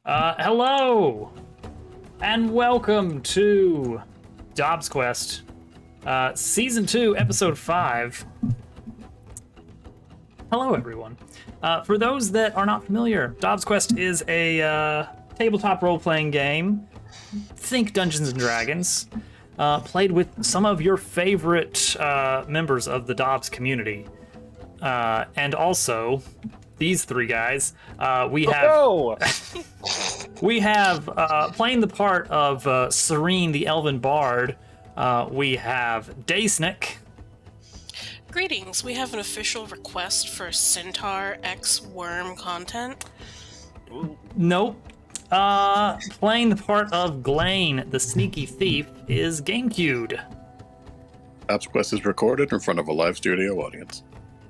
Hello, and welcome to DobbsQuest, Season 2, Episode 5. Hello, everyone. For those that are not familiar, DobbsQuest is a tabletop role-playing game. Think Dungeons & Dragons. Played with some of your favorite members of the Dobbs community. And also, these three guys, we have playing the part of Serene, the Elven Bard. We have Daysnick. Greetings. We have an official request for Centaur X Worm content. Nope. Playing the part of Glane, the Sneaky Thief, is GameCube. DobbsQuest is recorded in front of a live studio audience.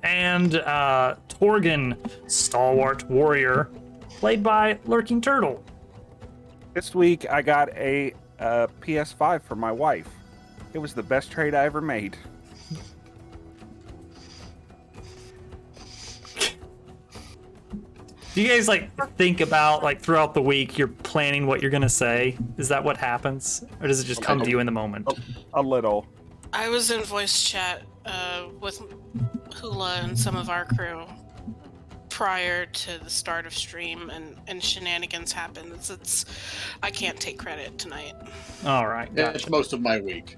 And Torgan, Stalwart Warrior, played by Lurking Turtle. This week I got a PS5 for my wife. It was the best trade I ever made. Do you guys think about throughout the week you're planning what you're gonna say? Is that what happens, or does it just come to you in the moment? A little. I was in voice chat with Hula and some of our crew prior to the start of stream, and shenanigans happened. I can't take credit tonight. All right, gotcha. It's most of my week.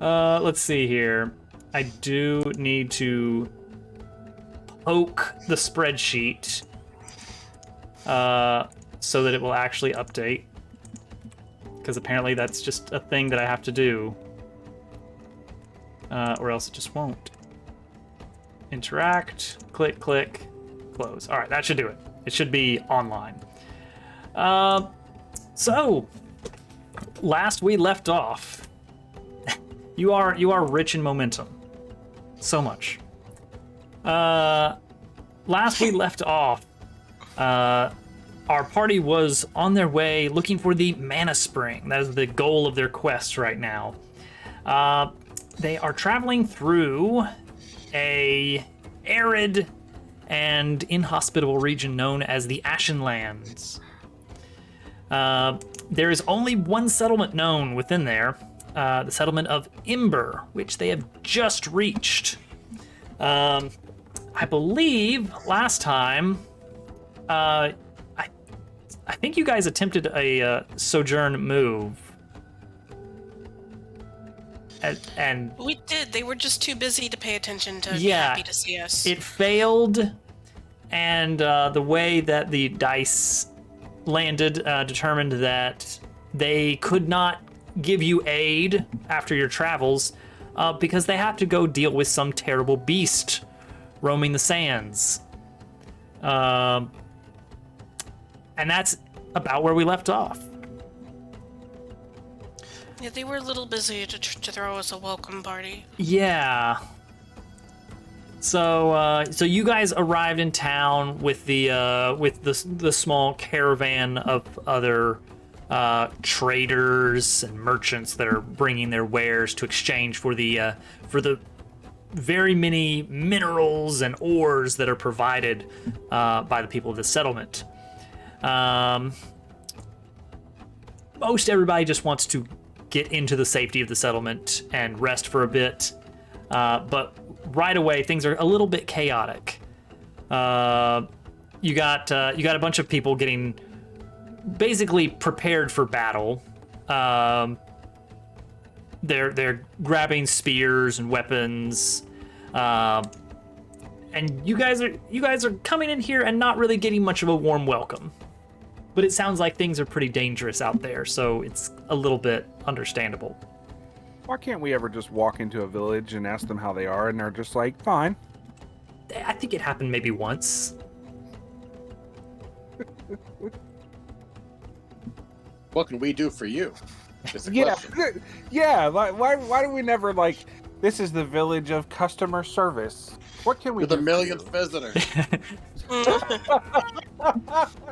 Let's see here. I do need to poke the spreadsheet so that it will actually update, because apparently that's just a thing that I have to do, or else it just won't. Interact, click, close. All right, that should do it. It should be online. So last we left off, you are rich in momentum. So much. Last we left off, our party was on their way looking for the Mana Spring. That is the goal of their quest right now. They are traveling through a arid and inhospitable region known as the Ashen Lands. There is only one settlement known within there, the settlement of Ember, which they have just reached. I believe last time, I think you guys attempted a sojourn move. And We did. They were just too busy to pay attention to be yeah, happy to see us. it failed, and the way that the dice landed determined that they could not give you aid after your travels because they have to go deal with some terrible beast roaming the sands. And that's about where we left off. Yeah, they were a little busy to throw us a welcome party. Yeah. So you guys arrived in town with the small caravan of other traders and merchants that are bringing their wares to exchange for the very many minerals and ores that are provided by the people of the settlement. Most everybody just wants to get into the safety of the settlement and rest for a bit, but right away things are a little bit chaotic. You got a bunch of people getting basically prepared for battle. They're grabbing spears and weapons, and you guys are coming in here and not really getting much of a warm welcome. But it sounds like things are pretty dangerous out there, so it's a little bit understandable. Why can't we ever just walk into a village and ask them how they are, and they're just like, fine? I think it happened maybe once. What can we do for you? Yeah, yeah. Why do we never this is the village of customer service? What can we You're the do millionth for visitor.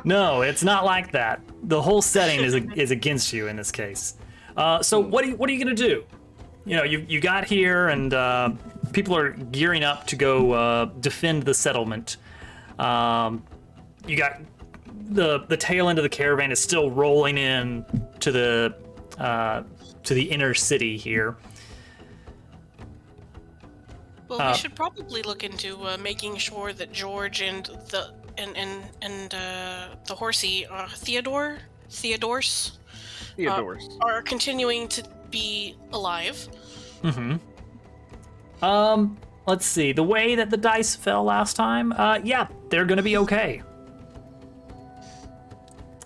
No, it's not like that. The whole setting is against you in this case. So what are you gonna do? You know, you got here and people are gearing up to go defend the settlement. You got the tail end of the caravan is still rolling in to the inner city here. Well, we should probably look into making sure that George and the horsey Theodorus are continuing to be alive. Let's see. The way that the dice fell last time, yeah, they're gonna be okay.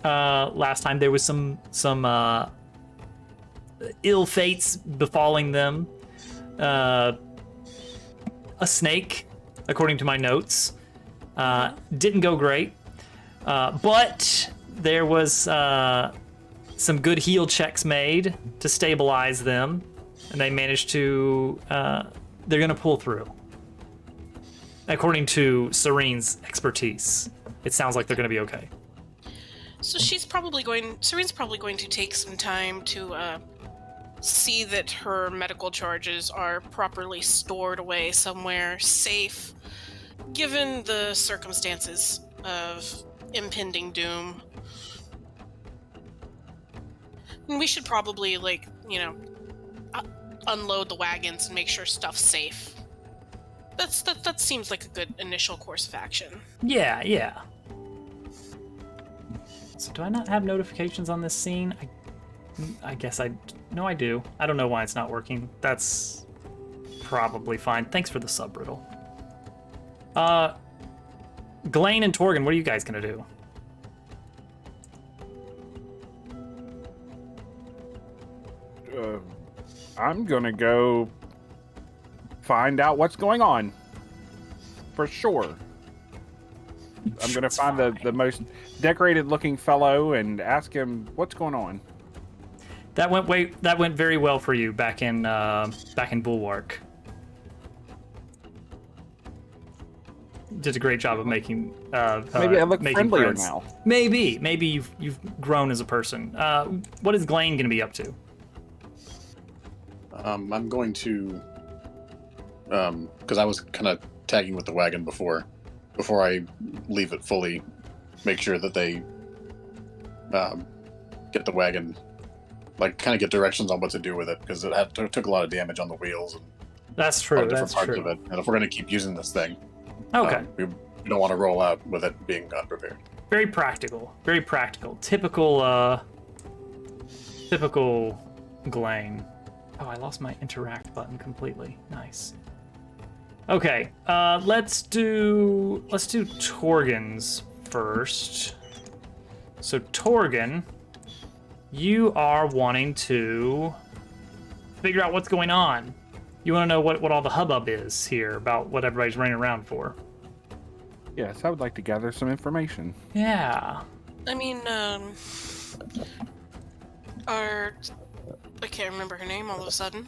Last time there was some ill fates befalling them. A snake, according to my notes, didn't go great. But there was some good heal checks made to stabilize them, and they managed to. They're gonna pull through. According to Serene's expertise, it sounds like they're gonna be okay. So Serene's probably going to take some time to see that her medical charges are properly stored away somewhere safe, given the circumstances of impending doom. And we should probably, unload the wagons and make sure stuff's safe. That seems like a good initial course of action. Yeah. So do I not have notifications on this scene? I guess no, I do. I don't know why it's not working. That's probably fine. Thanks for the subriddle. Glenn and Torgan, what are you guys gonna do? I'm gonna go find out what's going on. For sure. I'm gonna find the most decorated looking fellow and ask him what's going on. That went very well for you back in Bulwark. Did a great job of making maybe I look making friendlier friends. now. Maybe you've grown as a person. What is Glenn gonna be up to? I'm going to, because I was kind of tagging with the wagon before I leave it fully, make sure that they get the wagon, kind of get directions on what to do with it, because it took a lot of damage on the wheels and That's true. all the different That's parts true. of it. And if we're going to keep using this thing, Okay. we don't want to roll out with it being unprepared. Very practical. Very practical. Typical Glenn. Oh, I lost my interact button completely. Nice. Okay, let's do Torgan's first. So Torgan, you are wanting to figure out what's going on. You want to know what all the hubbub is here about what everybody's running around for. Yes, I would like to gather some information. Yeah. I mean, I can't remember her name all of a sudden.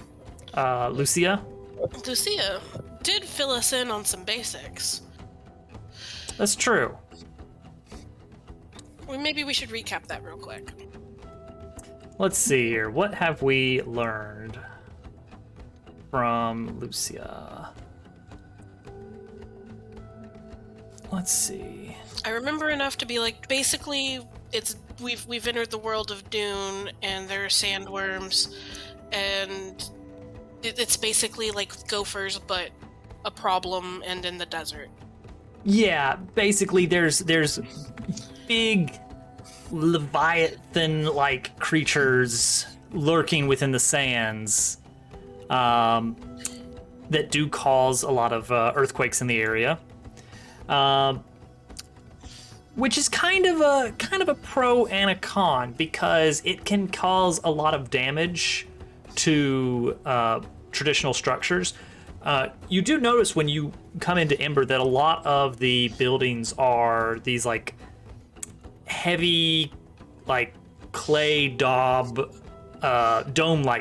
Lucia? Lucia did fill us in on some basics. That's true. Well, maybe we should recap that real quick. Let's see here. What have we learned from Lucia? Let's see. I remember enough to be like, basically, we've entered the world of Dune, and there are sandworms, and it's basically like gophers, but a problem and in the desert. Yeah, basically there's big Leviathan-like creatures lurking within the sands that do cause a lot of earthquakes in the area. Which is kind of a pro and a con, because it can cause a lot of damage to traditional structures. You do notice when you come into Ember that a lot of the buildings are these heavy, clay dome-like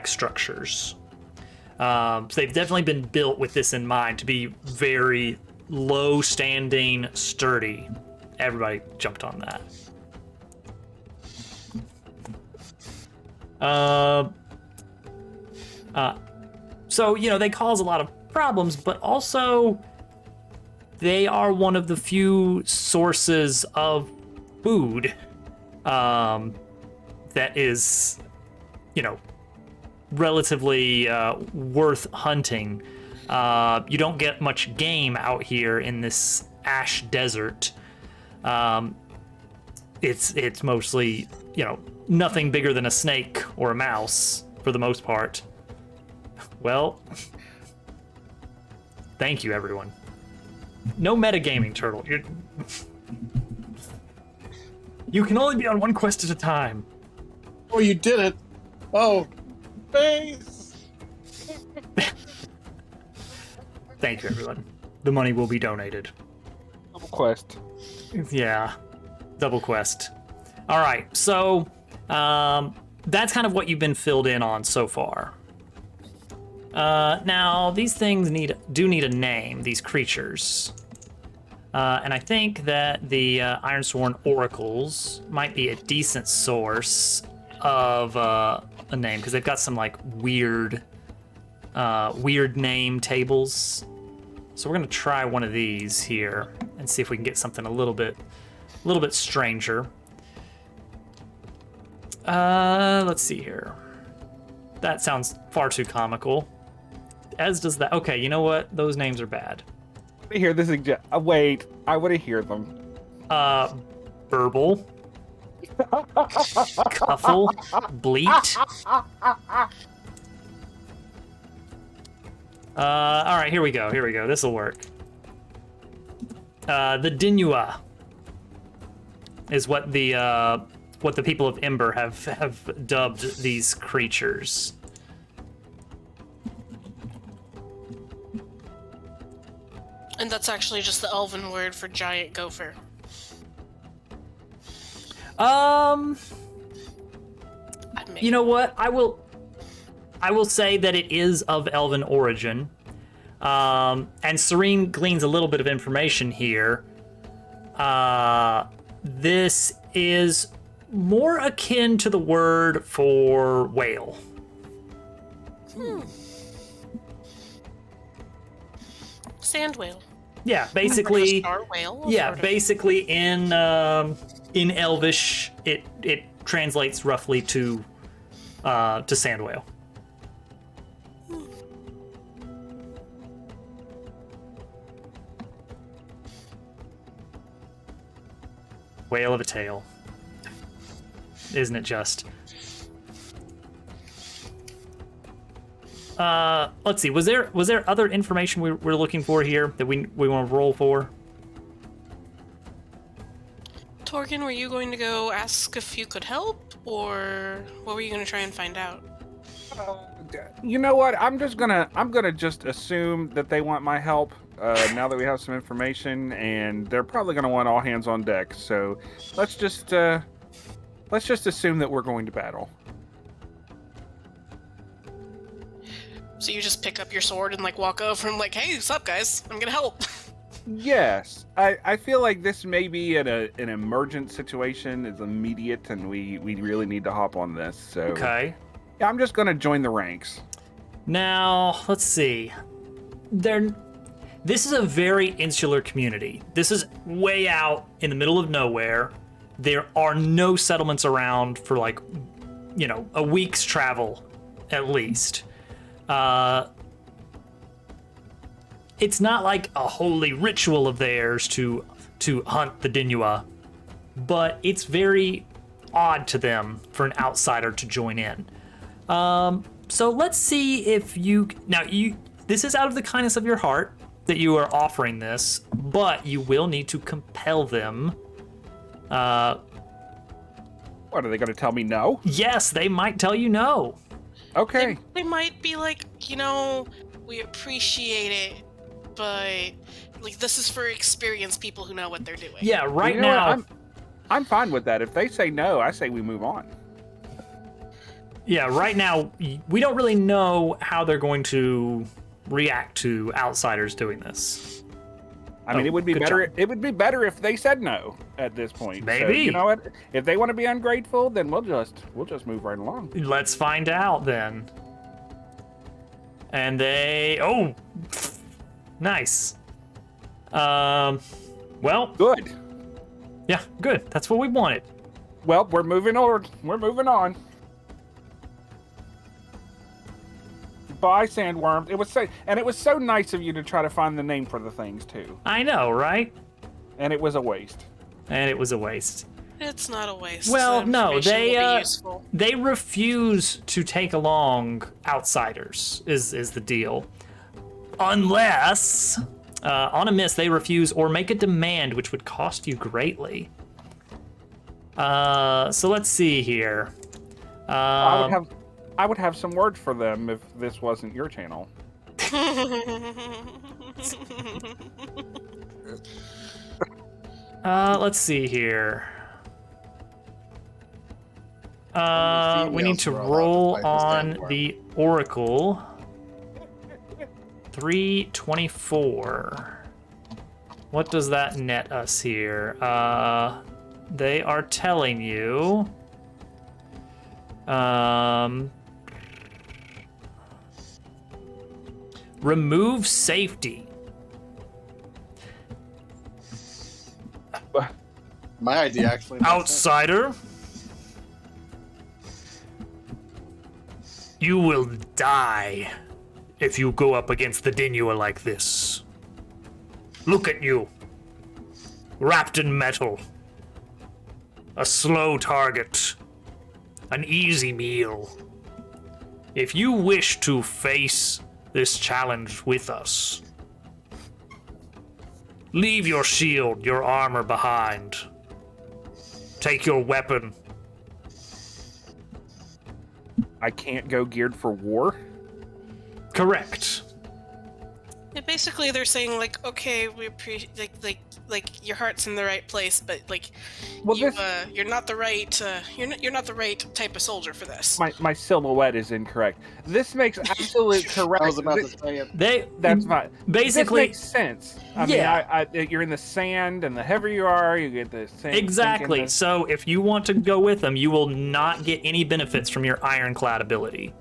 structures. So they've definitely been built with this in mind, to be very low-standing, sturdy. Everybody jumped on that. So, they cause a lot of problems, but also they are one of the few sources of food that is, relatively worth hunting. You don't get much game out here in this ash desert. It's mostly, nothing bigger than a snake or a mouse for the most part. Well, thank you, everyone. No metagaming, Turtle. You can only be on one quest at a time. Oh, you did it! Oh, face! Thank you, everyone. The money will be donated. Double quest. Yeah, double quest. All right, so that's kind of what you've been filled in on so far. Now, these things do need a name, these creatures. And I think that the Ironsworn Oracles might be a decent source of a name, because they've got some like weird name tables. So we're gonna try one of these here and see if we can get something a little bit stranger. Let's see here. That sounds far too comical. As does that. Okay, you know what? Those names are bad. I want to hear this. Wait, I want to hear them. Burble. Cuffle. Bleat. All right, here we go. This'll work. The Dinua is what the people of Ember have dubbed these creatures. And that's actually just the elven word for giant gopher. You know what? I will say that it is of elven origin. And Serene gleans a little bit of information here. This is more akin to the word for whale. Sand whale. Yeah, basically. Star whale. Yeah, sort of. basically in Elvish, it translates roughly to sand whale. Whale of a tale. Isn't it just? Let's see. Was there other information we're looking for here that we want to roll for? Torgen, were you going to go ask if you could help, or what were you going to try and find out? You know what? I'm gonna just assume that they want my help. Now that we have some information, and they're probably gonna want all hands on deck. So let's just assume that we're going to battle. So you just pick up your sword and like walk over and like, hey, what's up, guys? I'm gonna help. Yes, I feel like this may be an emergent situation. It's immediate, and we really need to hop on this. So Okay. yeah, I'm just gonna join the ranks. Now, let's see. This is a very insular community. This is way out in the middle of nowhere. There are no settlements around for like, a week's travel, at least. It's not like a holy ritual of theirs to hunt the Dinua, but it's very odd to them for an outsider to join in. So let's see if this is out of the kindness of your heart that you are offering this, but you will need to compel them. What, are they going to tell me no? Yes, they might tell you no. Okay. They might be like, we appreciate it, but like this is for experienced people who know what they're doing. Yeah, right You know now. what? I'm fine with that. If they say no, I say we move on. Yeah, right now we don't really know how they're going to react to outsiders doing this. I mean, it would be good better. job. It would be better if they said no at this point. Maybe. So, you know what? If they want to be ungrateful, then we'll just move right along. Let's find out then. And Hmm. nice. Well, Good. Yeah, good. That's what we wanted. Well, we're moving on. We're moving on. Bye, sandworms. It was so nice of you to try to find the name for the things too. I know, right? And it was a waste. And it was a waste. It's not a waste. Well, The no, information will be they useful. they refuse to take along outsiders. Is the deal? Unless, on a miss, they refuse or make a demand, which would cost you greatly. So let's see here. I would have some words for them if this wasn't your channel. Let's see here. We need to roll on the Oracle. 324. What does that net us here? They are telling you. Remove safety. My idea actually. makes sense. Outsider. You will die if you go up against the Dinua like this. Look at you. Wrapped in metal. A slow target. An easy meal. If you wish to face this challenge with us, leave your shield, your armor behind. Take your weapon. I can't go geared for war. Correct. Yeah, basically, they're saying like, okay, we appreciate like your heart's in the right place, but like, Well, you're not the right you're not the right type of soldier for this. My silhouette is incorrect. This makes absolute correct. I was about to say it. That's fine. Basically, this makes sense. Yeah. I you're in the sand, and the heavier you are, you get the sand. exactly. So if you want to go with them, you will not get any benefits from your ironclad ability.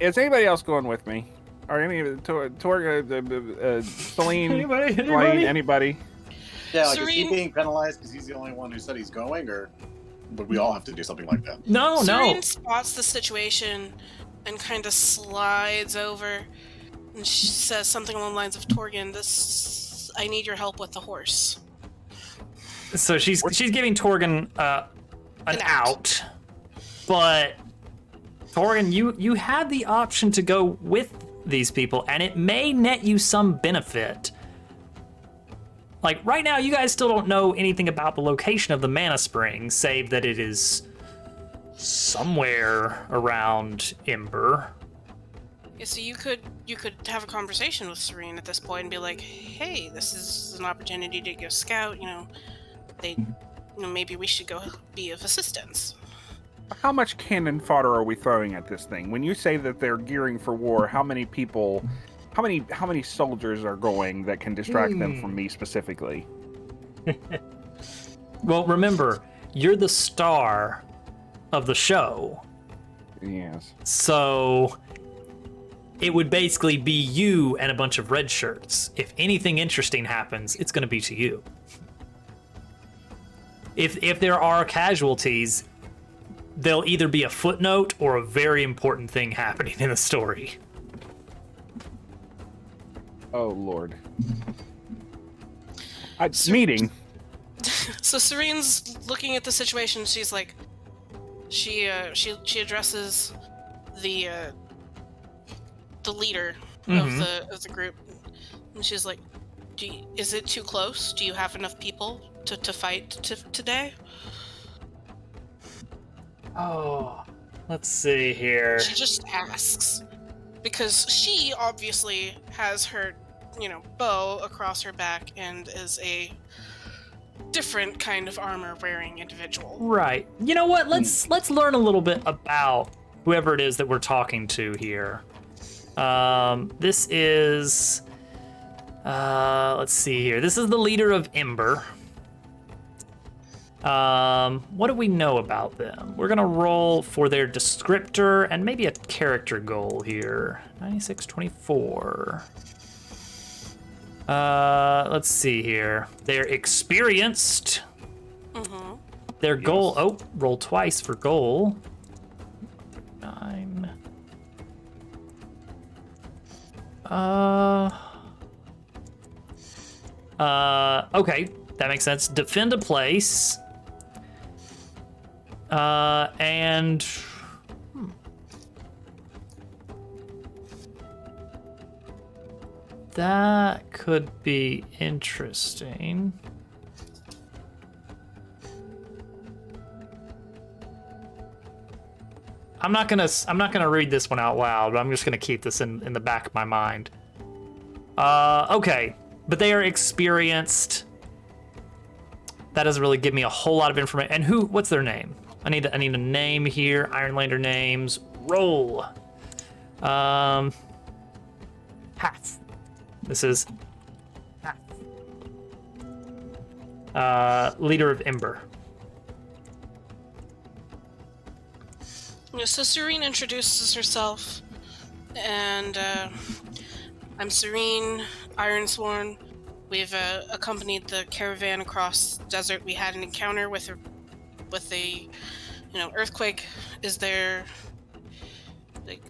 Is anybody else going with me? Or any of the Celine, Anybody? anybody? Yeah, like is he Serene- being penalized because he's the only one who said he's going, or would we all have to do something like that? No, Serene spots the situation and kind of slides over, and she says something along the lines of, "Torgan, I need your help with the horse." So she's giving Torgan an out, but Torgan, you had the option to go with these people, and it may net you some benefit. Like right now, you guys still don't know anything about the location of the mana spring, save that it is somewhere around Ember. Yeah, so you could have a conversation with Serene at this point and be like, "Hey, this is an opportunity to go scout. Maybe we should go be of assistance." How much cannon fodder are we throwing at this thing? When you say that they're gearing for war, how many people, how many soldiers are going that can distract them from me specifically? Well, remember, you're the star of the show, Yes. so it would basically be you and a bunch of red shirts. If anything interesting happens, it's going to be to you. If there are casualties, there'll either be a footnote or a very important thing happening in the story. Oh Lord. Meeting. So Serene's looking at the situation. She's like, she addresses the leader of the group, and she's like, "Is it too close? Do you have enough people to fight today?" Oh, let's see here. She just asks because she obviously has her, bow across her back and is a different kind of armor-wearing individual. Right. You know what? Let's learn a little bit about whoever it is that we're talking to here. This is, let's see here. This is the leader of Ember. What do we know about them? We're gonna roll for their descriptor and maybe a character goal here. 9624. Let's see here. They're experienced. Mm-hmm. Their goal. Yes. Oh, roll twice for goal. 9. Okay, that makes sense. Defend a place. And that could be interesting. I'm not gonna read this one out loud, but I'm just gonna keep this in the back of my mind. Okay, but they are experienced. That doesn't really give me a whole lot of information. And what's their name? I need a name here. Ironlander names. Roll. Half. This is Half. Leader of Ember. Yeah, so Serene introduces herself, and I'm Serene Ironsworn. We've accompanied the caravan across the desert. We had an encounter with a earthquake. Is there, like,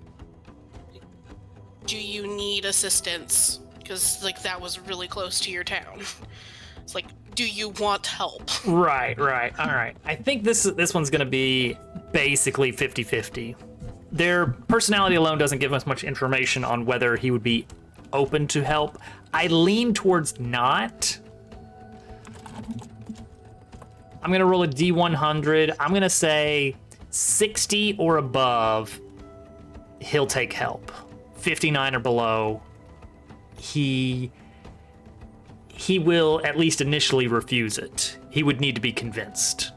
do you need assistance? Because that was really close to your town. It's like, do you want help? Right. All right. I think this one's gonna be basically 50-50. Their personality alone doesn't give us much information on whether he would be open to help. I lean towards not. I'm gonna roll a D100. I'm gonna say 60 or above, he'll take help. 59 or below, he will at least initially refuse it. He would need to be convinced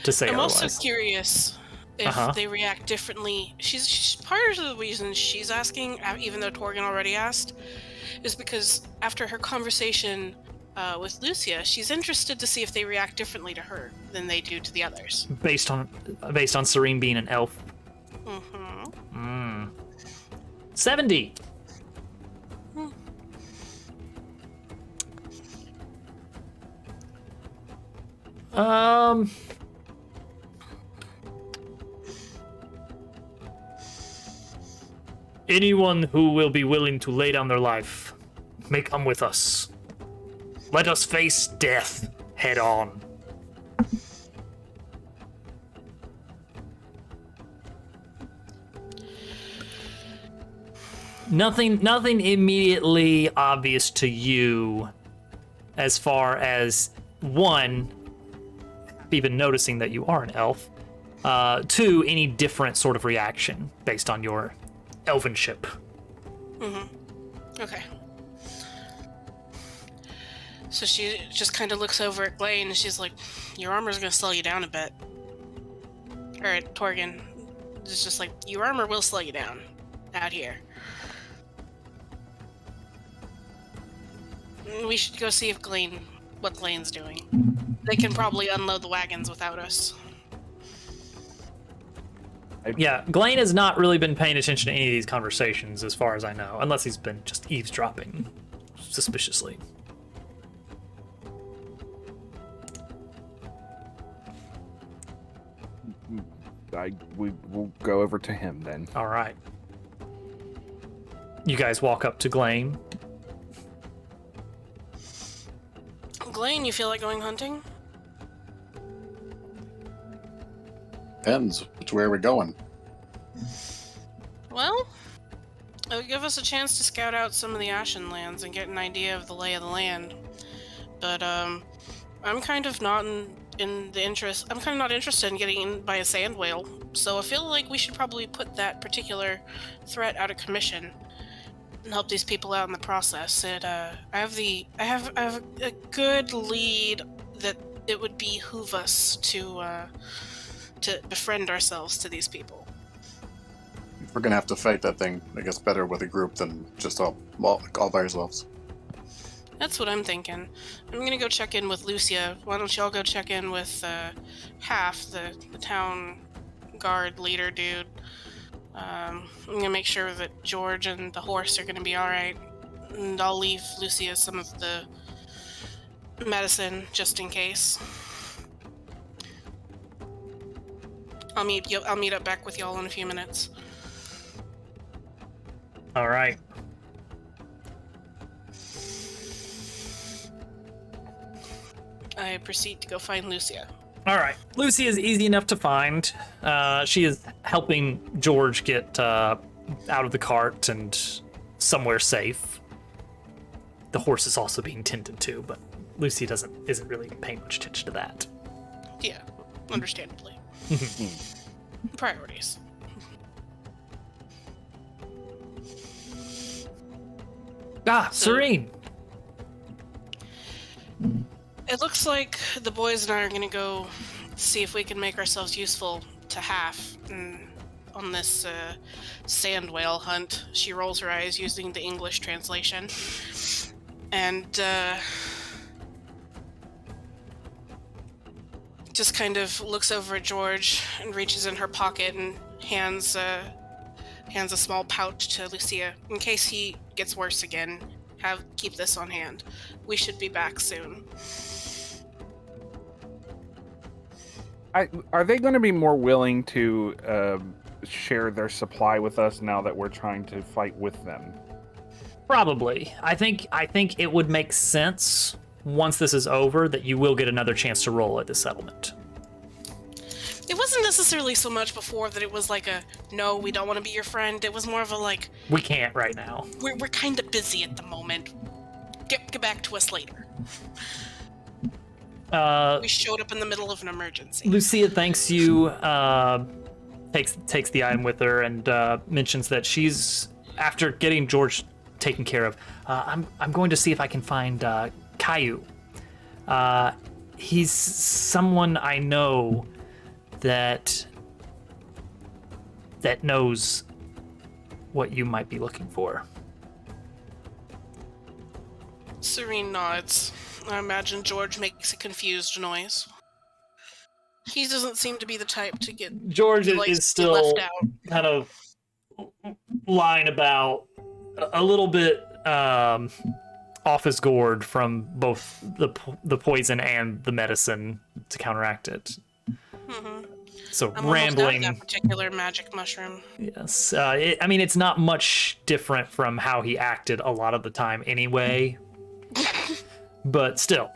to say I'm otherwise. also curious if they react differently. She's part of the reason she's asking, even though Torgan already asked, is because after her conversation with Lucia, she's interested to see if they react differently to her than they do to the others. Based on Serene being an elf. Mm-hmm. 70. Anyone who will be willing to lay down their life may come with us. Let us face death head on. Nothing immediately obvious to you as far as, one, even noticing that you are an elf, two, any different sort of reaction based on your elvenship. Okay. So she just kind of looks over at Glane and she's like, your armor's gonna slow you down a bit. Alright, Torgan. It's just like, your armor will slow you down out here. We should go see if what Glane's doing. They can probably unload the wagons without us. Yeah, Glane has not really been paying attention to any of these conversations as far as I know, unless he's been just eavesdropping suspiciously. We will go over to him then. All right. You guys walk up to Glane. Glane, you feel like going hunting? Depends. Which way are we going? Well, it would give us a chance to scout out some of the Ashen lands and get an idea of the lay of the land. But I'm kind of not I'm kind of not interested in getting eaten by a sand whale. So I feel like we should probably put that particular threat out of commission and help these people out in the process. I have a good lead that it would behoove us to befriend ourselves to these people. If we're gonna have to fight that thing, I guess better with a group than just all by yourselves. That's what I'm thinking. I'm gonna go check in with Lucia. Why don't y'all go check in with Half, the town guard leader dude. I'm gonna make sure that George and the horse are gonna be alright. And I'll leave Lucia some of the medicine just in case. I'll meet up back with y'all in a few minutes. All right. I proceed to go find Lucia. All right. Lucy is easy enough to find. She is helping George get out of the cart and somewhere safe. The horse is also being tended to, but Lucy isn't really paying much attention to that. Yeah, understandably. Priorities. Serene. It looks like the boys and I are going to go see if we can make ourselves useful to Half on this sand whale hunt. She rolls her eyes using the English translation. And just kind of looks over at George and reaches in her pocket and hands a small pouch to Lucia in case he gets worse again. Keep this on hand. We should be back soon. Are they going to be more willing to share their supply with us now that we're trying to fight with them? Probably. I think it would make sense once this is over that you will get another chance to roll at the settlement. It wasn't necessarily so much before that it was like a, no, we don't want to be your friend. It was more of a like... We can't right now. We're kind of busy at the moment. Get back to us later. We showed up in the middle of an emergency. Lucia thanks you, takes the item with her, and mentions that she's, after getting George taken care of, I'm going to see if I can find Caillou. He's someone I know that knows what you might be looking for. Serene nods. I imagine George makes a confused noise. He doesn't seem to be the type to get George is still left out. kind of lying about, a little bit off his gourd from both the poison and the medicine to counteract it. Mm-hmm. So I'm rambling. almost out of that particular magic mushroom. Yes, it's not much different from how he acted a lot of the time anyway. But still.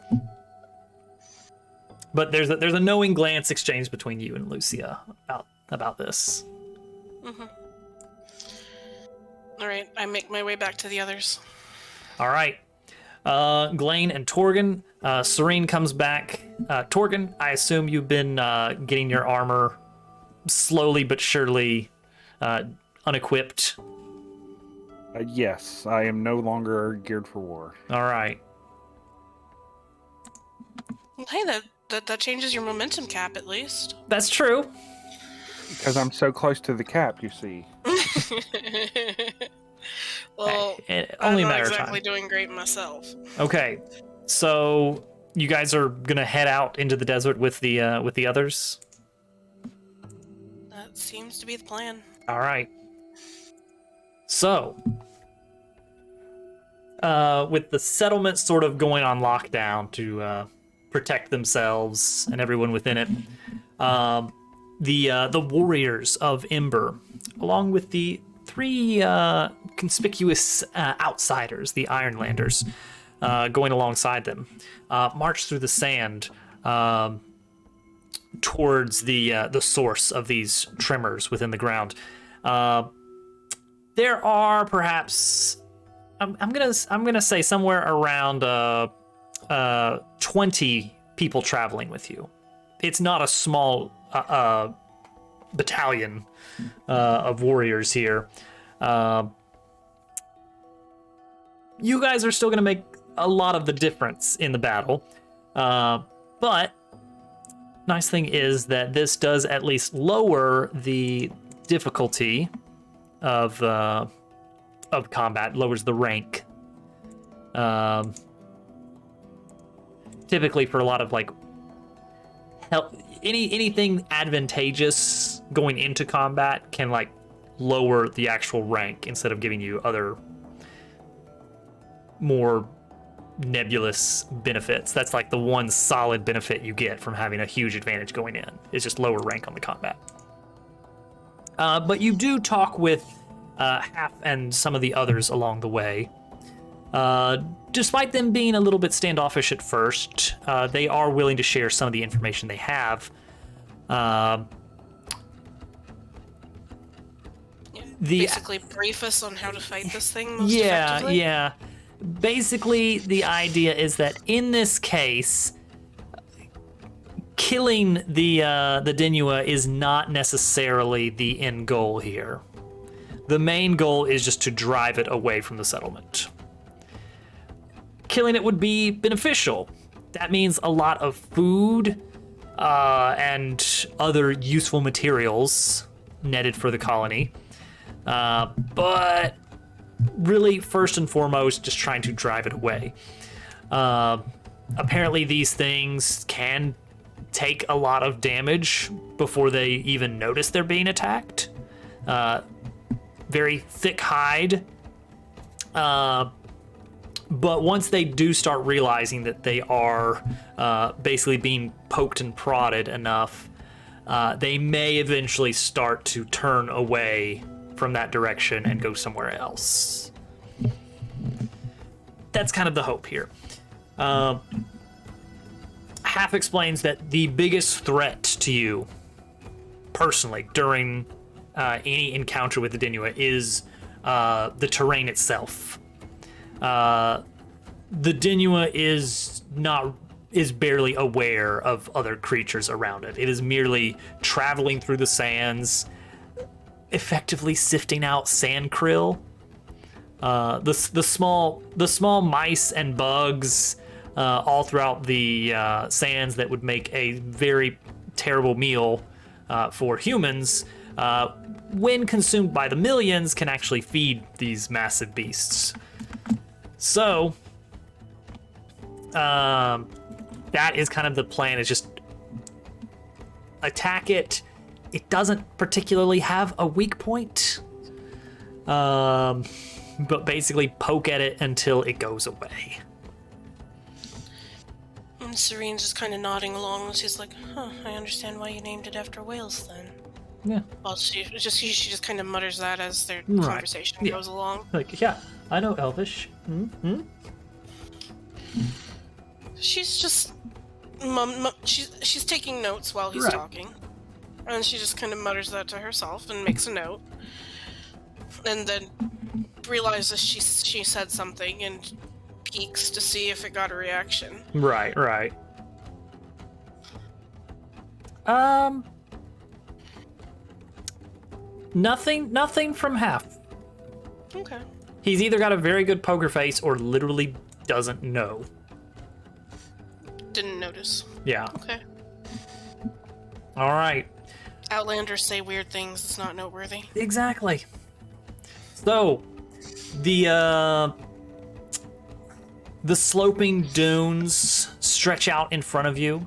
But there's a knowing glance exchanged between you and Lucia about this. Mm-hmm. All right, I make my way back to the others. All right. Glane and Torgan. Serene comes back. Torgan, I assume you've been getting your armor slowly but surely unequipped. Yes, I am no longer geared for war. All right. Well, hey, that changes your momentum cap at least. That's true. Because I'm so close to the cap, you see. Well, Only I'm a not matter of exactly time. doing great myself. Okay, so you guys are gonna head out into the desert with the others. That seems to be the plan. All right. So, with the settlement sort of going on lockdown to protect themselves and everyone within it, the warriors of Ember, along with the three conspicuous outsiders, the Ironlanders, going alongside them, march through the sand towards the source of these tremors within the ground. There are perhaps I'm gonna say somewhere around 20 people traveling with you. It's not a small battalion of warriors here. You guys are still gonna make a lot of the difference in the battle, but nice thing is that this does at least lower the difficulty of combat, lowers the rank. Typically, for a lot of like anything advantageous going into combat can like lower the actual rank instead of giving you other more nebulous benefits. That's like the one solid benefit you get from having a huge advantage going in. Is just lower rank on the combat. But you do talk with Half and some of the others along the way. Despite them being a little bit standoffish at first, they are willing to share some of the information they have. Basically, brief us on how to fight this thing most effectively. Yeah. Basically, the idea is that in this case, killing the Dinua is not necessarily the end goal here. The main goal is just to drive it away from the settlement. Killing it would be beneficial. That means a lot of food and other useful materials netted for the colony. But really, first and foremost, just trying to drive it away. Apparently, these things can take a lot of damage before they even notice they're being attacked. Very thick hide. But once they do start realizing that they are basically being poked and prodded enough, they may eventually start to turn away from that direction and go somewhere else. That's kind of the hope here. Half explains that the biggest threat to you, personally, during any encounter with the Dinua is the terrain itself. The Dinua is barely aware of other creatures around it. It is merely traveling through the sands, effectively sifting out sand krill. The small mice and bugs all throughout the sands that would make a very terrible meal for humans, when consumed by the millions, can actually feed these massive beasts. So that is kind of the plan, is just attack it. It doesn't particularly have a weak point, but basically poke at it until it goes away. And Serene's just kind of nodding along. She's like, "Huh, I understand why you named it after whales, then." Yeah. Well, she just kind of mutters that as their Right. conversation Yeah. goes along. Like, yeah, I know Elvish. Mm-hmm. She's just she's taking notes while he's Right. talking, and she just kind of mutters that to herself and makes a note, and then realizes she said something and peeks to see if it got a reaction. Right. Nothing from Half. Okay. He's either got a very good poker face or literally doesn't know. Didn't notice. Yeah. Okay. All right. Outlanders say weird things. It's not noteworthy. Exactly. So, the sloping dunes stretch out in front of you.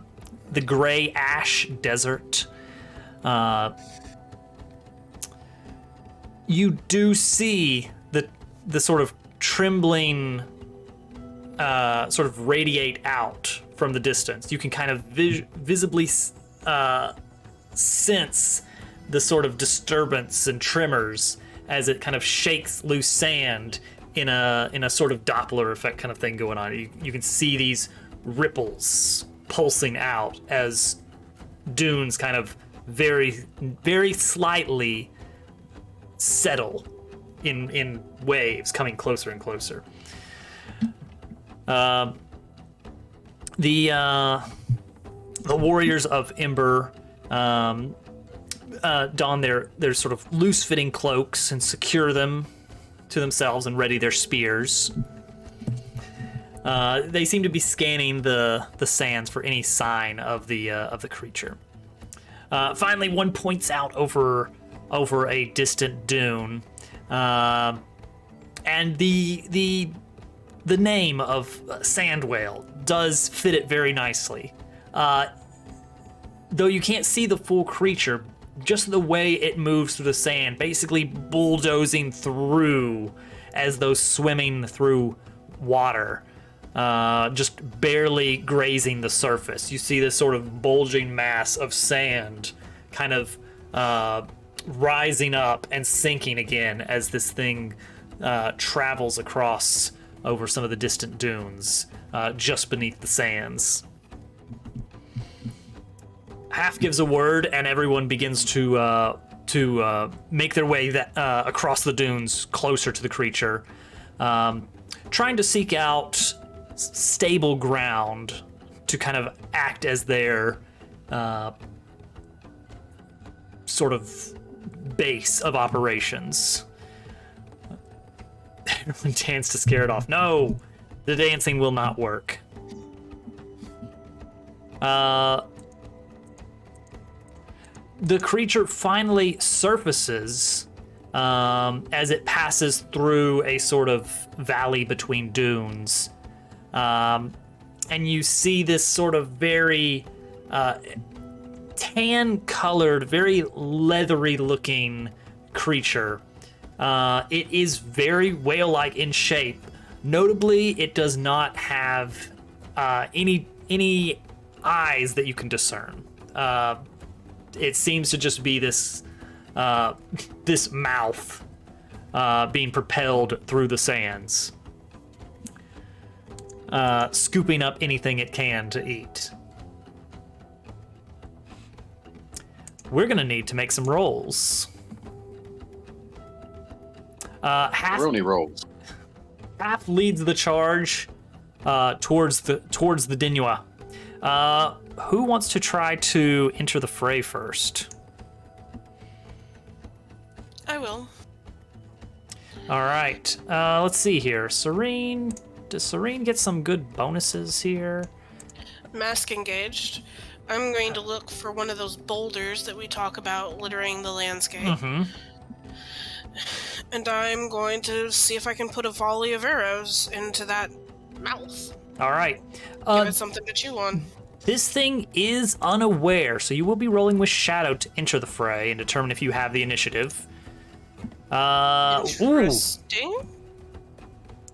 The gray ash desert. You do see the sort of trembling sort of radiate out from the distance. You can kind of visibly sense the sort of disturbance and tremors as it kind of shakes loose sand in a sort of Doppler effect kind of thing going on. You can see these ripples pulsing out as dunes kind of very, very slightly settle in waves coming closer and closer. The warriors of Ember don their sort of loose-fitting cloaks and secure them to themselves and ready their spears. They seem to be scanning the sands for any sign of the creature. Finally, one points out over a distant dune, and the name of sand whale does fit it very nicely. Though you can't see the full creature, just the way it moves through the sand, basically bulldozing through as though swimming through water, just barely grazing the surface. You see this sort of bulging mass of sand kind of rising up and sinking again as this thing travels across over some of the distant dunes just beneath the sands. Half gives a word, and everyone begins to make their way across the dunes closer to the creature, trying to seek out stable ground to kind of act as their sort of base of operations. Everyone tends to scare it off. No, the dancing will not work. The creature finally surfaces as it passes through a sort of valley between dunes. And you see this sort of very tan-colored, very leathery-looking creature. It is very whale-like in shape. Notably, it does not have any eyes that you can discern. It seems to just be this this mouth being propelled through the sands, scooping up anything it can to eat. We're gonna need to make some rolls. Brony rolls. Half leads the charge towards the Dinua. Who wants to try to enter the fray first? I will. All right. Let's see here. Serene. Does Serene get some good bonuses here? Mask engaged. I'm going to look for one of those boulders that we talk about littering the landscape. Mm-hmm. And I'm going to see if I can put a volley of arrows into that mouth. All right. Give it something to chew on. This thing is unaware, so you will be rolling with Shadow to enter the fray and determine if you have the initiative. Interesting. Ooh,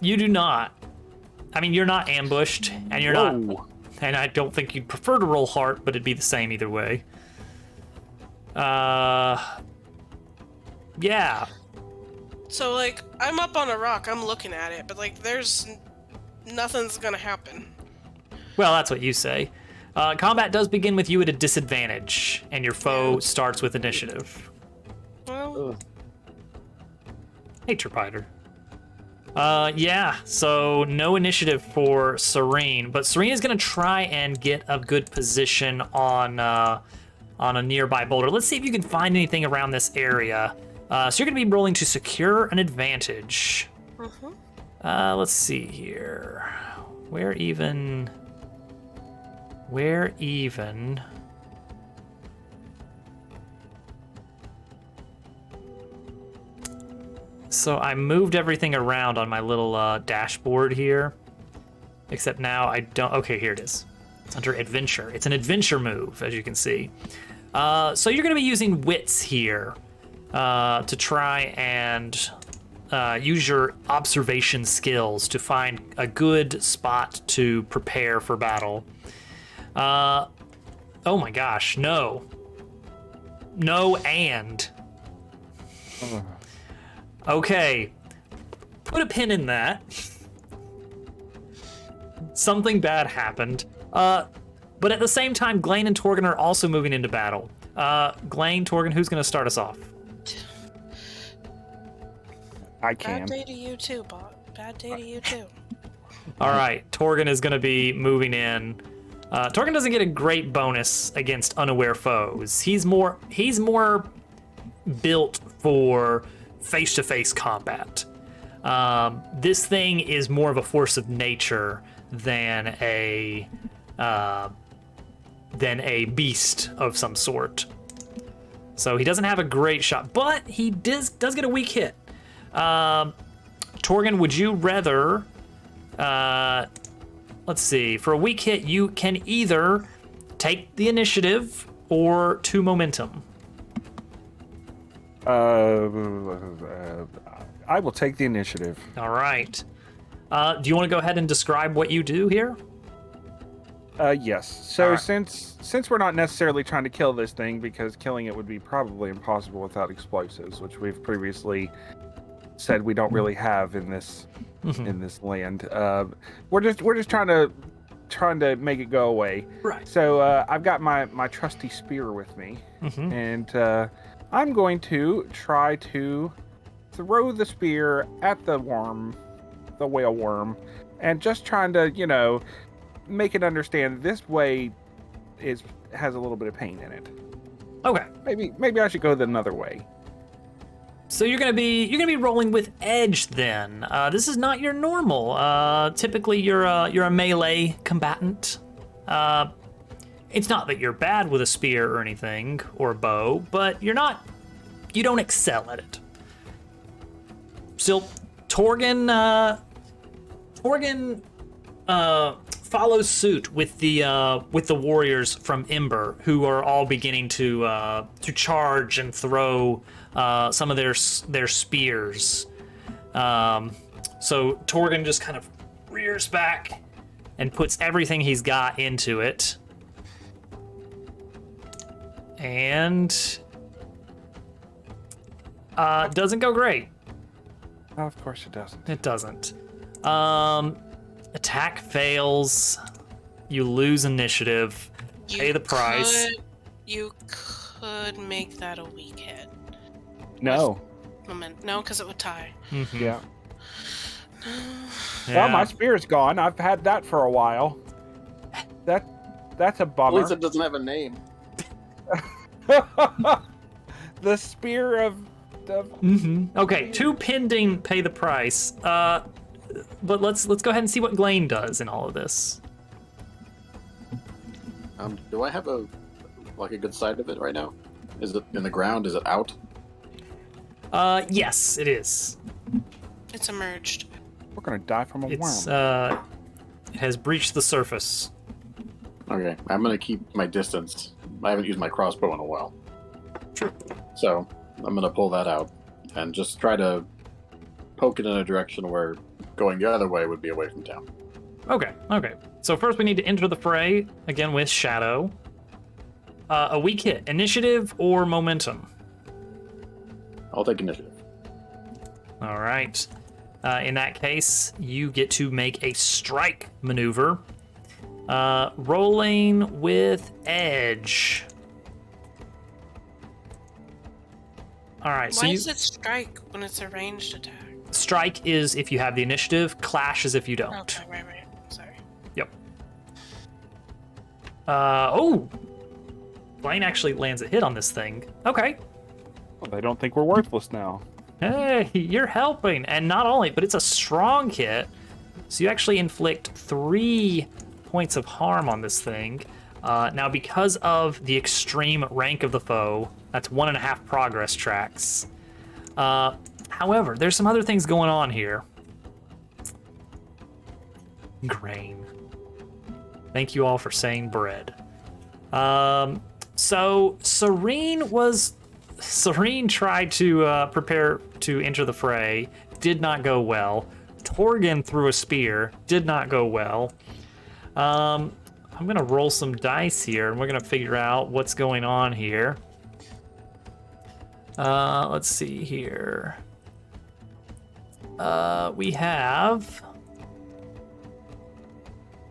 you do not. I mean, you're not ambushed, and you're not. And I don't think you'd prefer to roll heart, but it'd be the same either way. Yeah. So, like, I'm up on a rock, I'm looking at it, but, like, nothing's gonna happen. Well, that's what you say. Combat does begin with you at a disadvantage, and your foe starts with initiative. Well, Hey, Tripiter. Yeah, so no initiative for Serene, but Serene is going to try and get a good position on a nearby boulder. Let's see if you can find anything around this area. So you're going to be rolling to secure an advantage. Let's see here. Where even? So I moved everything around on my little dashboard here. Except now I don't... Okay, here it is. It's under adventure. It's an adventure move, as you can see. So you're going to be using wits here to try and use your observation skills to find a good spot to prepare for battle. Oh my gosh, no. No and. Okay, put a pin in that. Something bad happened. But at the same time, Glaine and Torgan are also moving into battle. Glaine, Torgan, who's going to start us off? I can. Bad day to you too, bot. Bad day to you too. All right, Torgan is going to be moving in. Torgan doesn't get a great bonus against unaware foes. He's more built for face-to-face combat. This thing is more of a force of nature than a beast of some sort. So he doesn't have a great shot, but he does get a weak hit. Torgan, would you rather... let's see. For a weak hit, you can either take the initiative or 2 momentum. I will take the initiative. All right. Do you want to go ahead and describe what you do here? Yes. So Alright. since we're not necessarily trying to kill this thing, because killing it would be probably impossible without explosives, which we've previously said we don't really have in this land. We're just trying to make it go away. Right. So I've got my trusty spear with me, and I'm going to try to throw the spear at the whale worm, and just trying to make it understand this way has a little bit of pain in it. Okay. Maybe I should go the another way. So you're gonna be rolling with edge then. This is not your normal. Typically you're a melee combatant. It's not that you're bad with a spear or anything or a bow, but you don't excel at it. Still, Torgan follows suit with the warriors from Ember, who are all beginning to charge and throw some of their spears. So Torgan just kind of rears back and puts everything he's got into it, and doesn't go great. Oh, of course it doesn't. It doesn't. Attack fails. You lose initiative. Pay the price. You could make that a weak hit. No. No, because it would tie. Yeah. Yeah. Well, my spear's gone. I've had that for a while. That's a At bummer. least it doesn't have a name. The spear of Okay, 2 pending pay the price. But let's go ahead and see what Glane does in all of this. Do I have a good side of it right now? Is it in the ground? Is it out? Yes, it is. It's emerged. We're gonna die from a It's worm. it has breached the surface. Okay, I'm gonna keep my distance. I haven't used my crossbow in a while. True. So I'm gonna pull that out and just try to poke it in a direction where going the other way would be away from town. Okay. So first we need to enter the fray, again with Shadow. A weak hit, initiative or momentum? I'll take initiative. All right. In that case, you get to make a strike maneuver. Rolling with edge. All right. Why does it strike when it's a ranged attack? Strike is if you have the initiative. Clash is if you don't. Okay, right. Sorry. Yep. Blaine actually lands a hit on this thing. Okay. Well, they don't think we're worthless now. Hey, you're helping. And not only, but it's a strong hit. So you actually inflict 3 points of harm on this thing. Now, because of the extreme rank of the foe, that's 1.5 progress tracks. However, there's some other things going on here. Grain. Thank you all for saying bread. So Serene tried to prepare to enter the fray. Did not go well. Torgan threw a spear. Did not go well. I'm gonna roll some dice here, and we're gonna figure out what's going on here. Let's see here. We have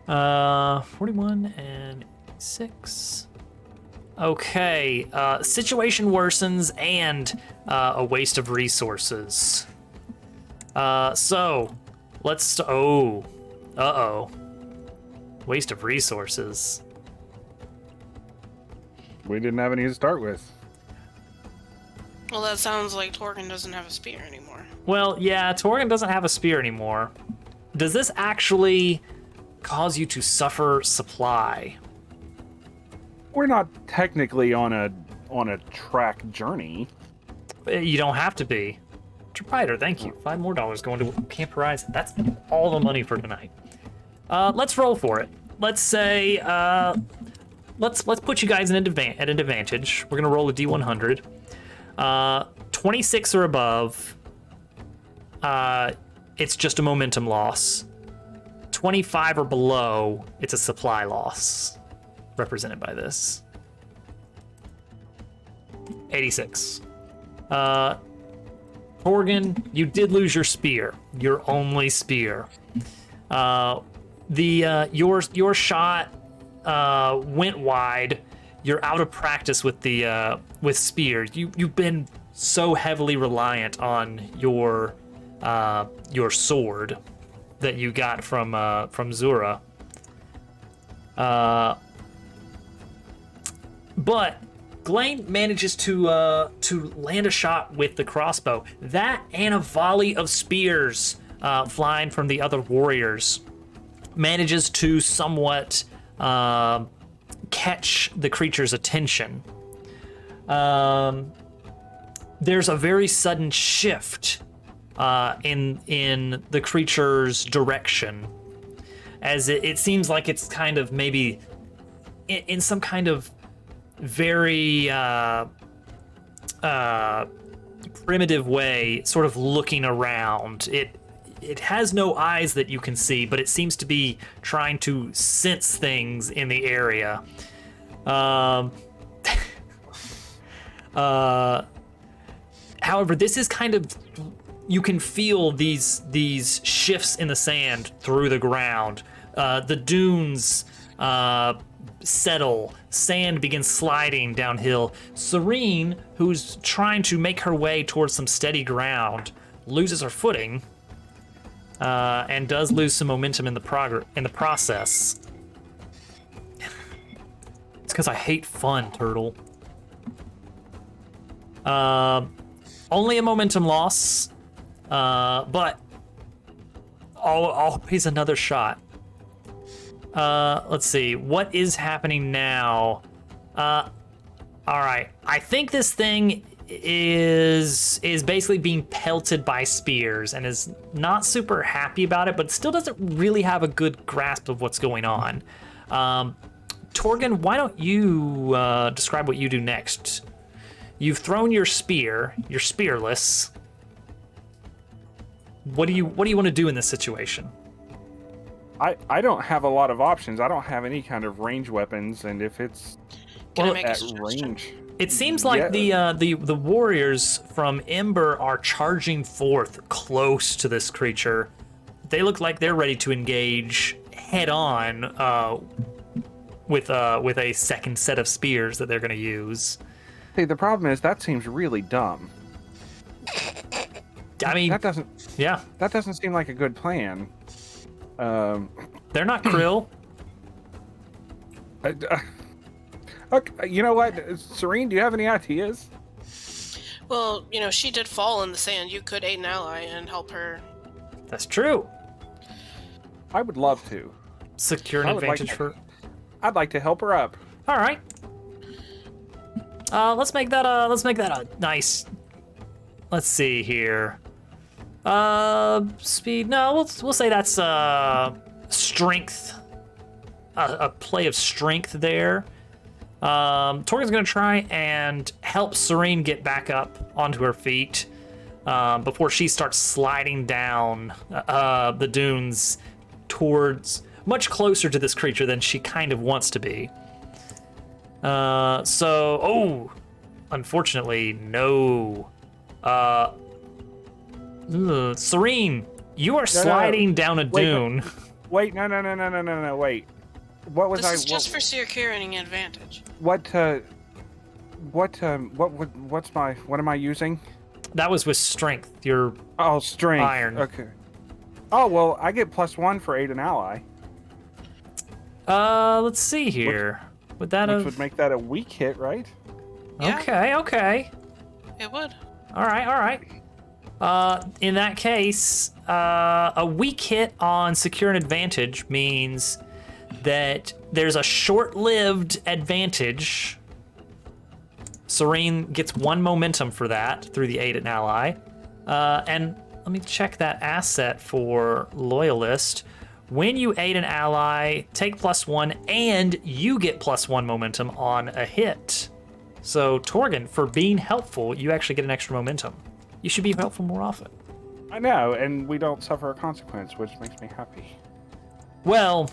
41 and 6. Okay, situation worsens and a waste of resources. So let's. Waste of resources. We didn't have any to start with. Well, that sounds like Torgan doesn't have a spear anymore. Well, yeah, Torgan doesn't have a spear anymore. Does this actually cause you to suffer supply? We're not technically on a track journey. You don't have to be. Proprietor, thank you. $5 more going to Camp Horizon. That's all the money for tonight. Let's roll for it. Let's say, let's put you guys at an advantage. We're gonna roll a D100. 26 or above. It's just a momentum loss. 25 or below, it's a supply loss, represented by this. 86. Torgan, you did lose your spear, your only spear. Your shot went wide. You're out of practice with the with spears. You've been so heavily reliant on your sword that you got from Zura. But Glaine manages to land a shot with the crossbow. That and a volley of spears flying from the other warriors manages to somewhat catch the creature's attention. There's a very sudden shift in the creature's direction, as it seems like it's kind of maybe in some kind of very primitive way, sort of looking around. It has no eyes that you can see, but it seems to be trying to sense things in the area. However, this is kind of, you can feel these shifts in the sand through the ground. The dunes settle, sand begins sliding downhill. Serene, who's trying to make her way towards some steady ground, loses her footing. And does lose some momentum in the process. It's because I hate fun, Turtle. Only a momentum loss, but always another shot. Let's see, what is happening now? All right, I think this thing is basically being pelted by spears and is not super happy about it, but still doesn't really have a good grasp of what's going on. Torgan, why don't you describe what you do next? You've thrown your spear, you're spearless. What do you want to do in this situation? I don't have a lot of options. I don't have any kind of range weapons, and if it's at range, it seems like the warriors from Ember are charging forth close to this creature. They look like they're ready to engage head on with a second set of spears that they're going to use. See, the problem is that seems really dumb. I mean, that doesn't seem like a good plan. They're not krill. Okay, you know what, Serene? Do you have any ideas? Well, she did fall in the sand. You could aid an ally and help her. That's true. I would love to Secure an advantage for. I'd like to help her up. All right. Let's make that a nice. Let's see here. Speed. No, we'll say that's strength. A play of strength there. Torgan's gonna try and help Serene get back up onto her feet before she starts sliding down the dunes towards much closer to this creature than she kind of wants to be. Unfortunately, no. Serene, you are sliding down a dune. Wait, no, wait. What was This is just for securing advantage. What am I using? That was with strength. Your strength. Iron. Okay. Oh well, I get +1 for aid an ally. Let's see here. Which would make that a weak hit, right? Yeah. Okay. It would. All right. In that case, a weak hit on secure an advantage means that there's a short-lived advantage. Serene gets 1 momentum for that through the aid an ally. And let me check that asset for Loyalist. When you aid an ally, take +1, and you get +1 momentum on a hit. So, Torgan, for being helpful, you actually get an extra momentum. You should be helpful more often. I know, and we don't suffer a consequence, which makes me happy. Well,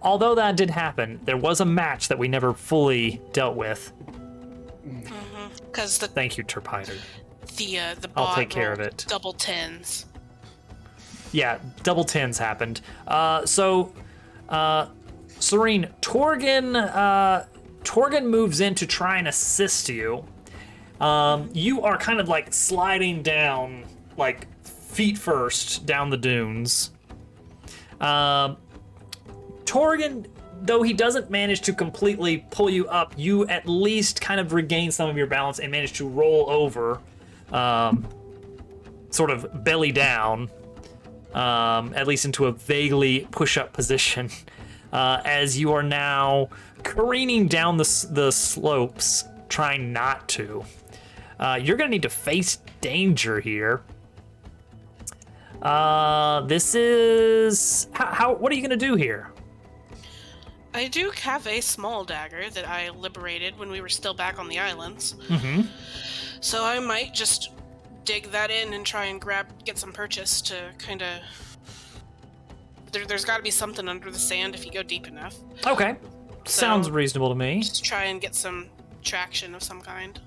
although that did happen, there was a match that we never fully dealt with. Because Thank you, Turpider. the I'll bot take care of rolled it. double tens. Yeah, double tens happened. Serene, Torgan moves in to try and assist you. You are kind of like sliding down, like feet first, down the dunes. Torgan, though he doesn't manage to completely pull you up, you at least kind of regain some of your balance and manage to roll over, sort of belly down, at least into a vaguely push-up position, as you are now careening down the slopes, trying not to. You're gonna need to face danger here. This is what are you gonna do here? I do have a small dagger that I liberated when we were still back on the islands. So I might just dig that in and try and get some purchase to kind of... There's got to be something under the sand if you go deep enough. Okay, sounds So- reasonable to me. Just try and get some traction of some kind.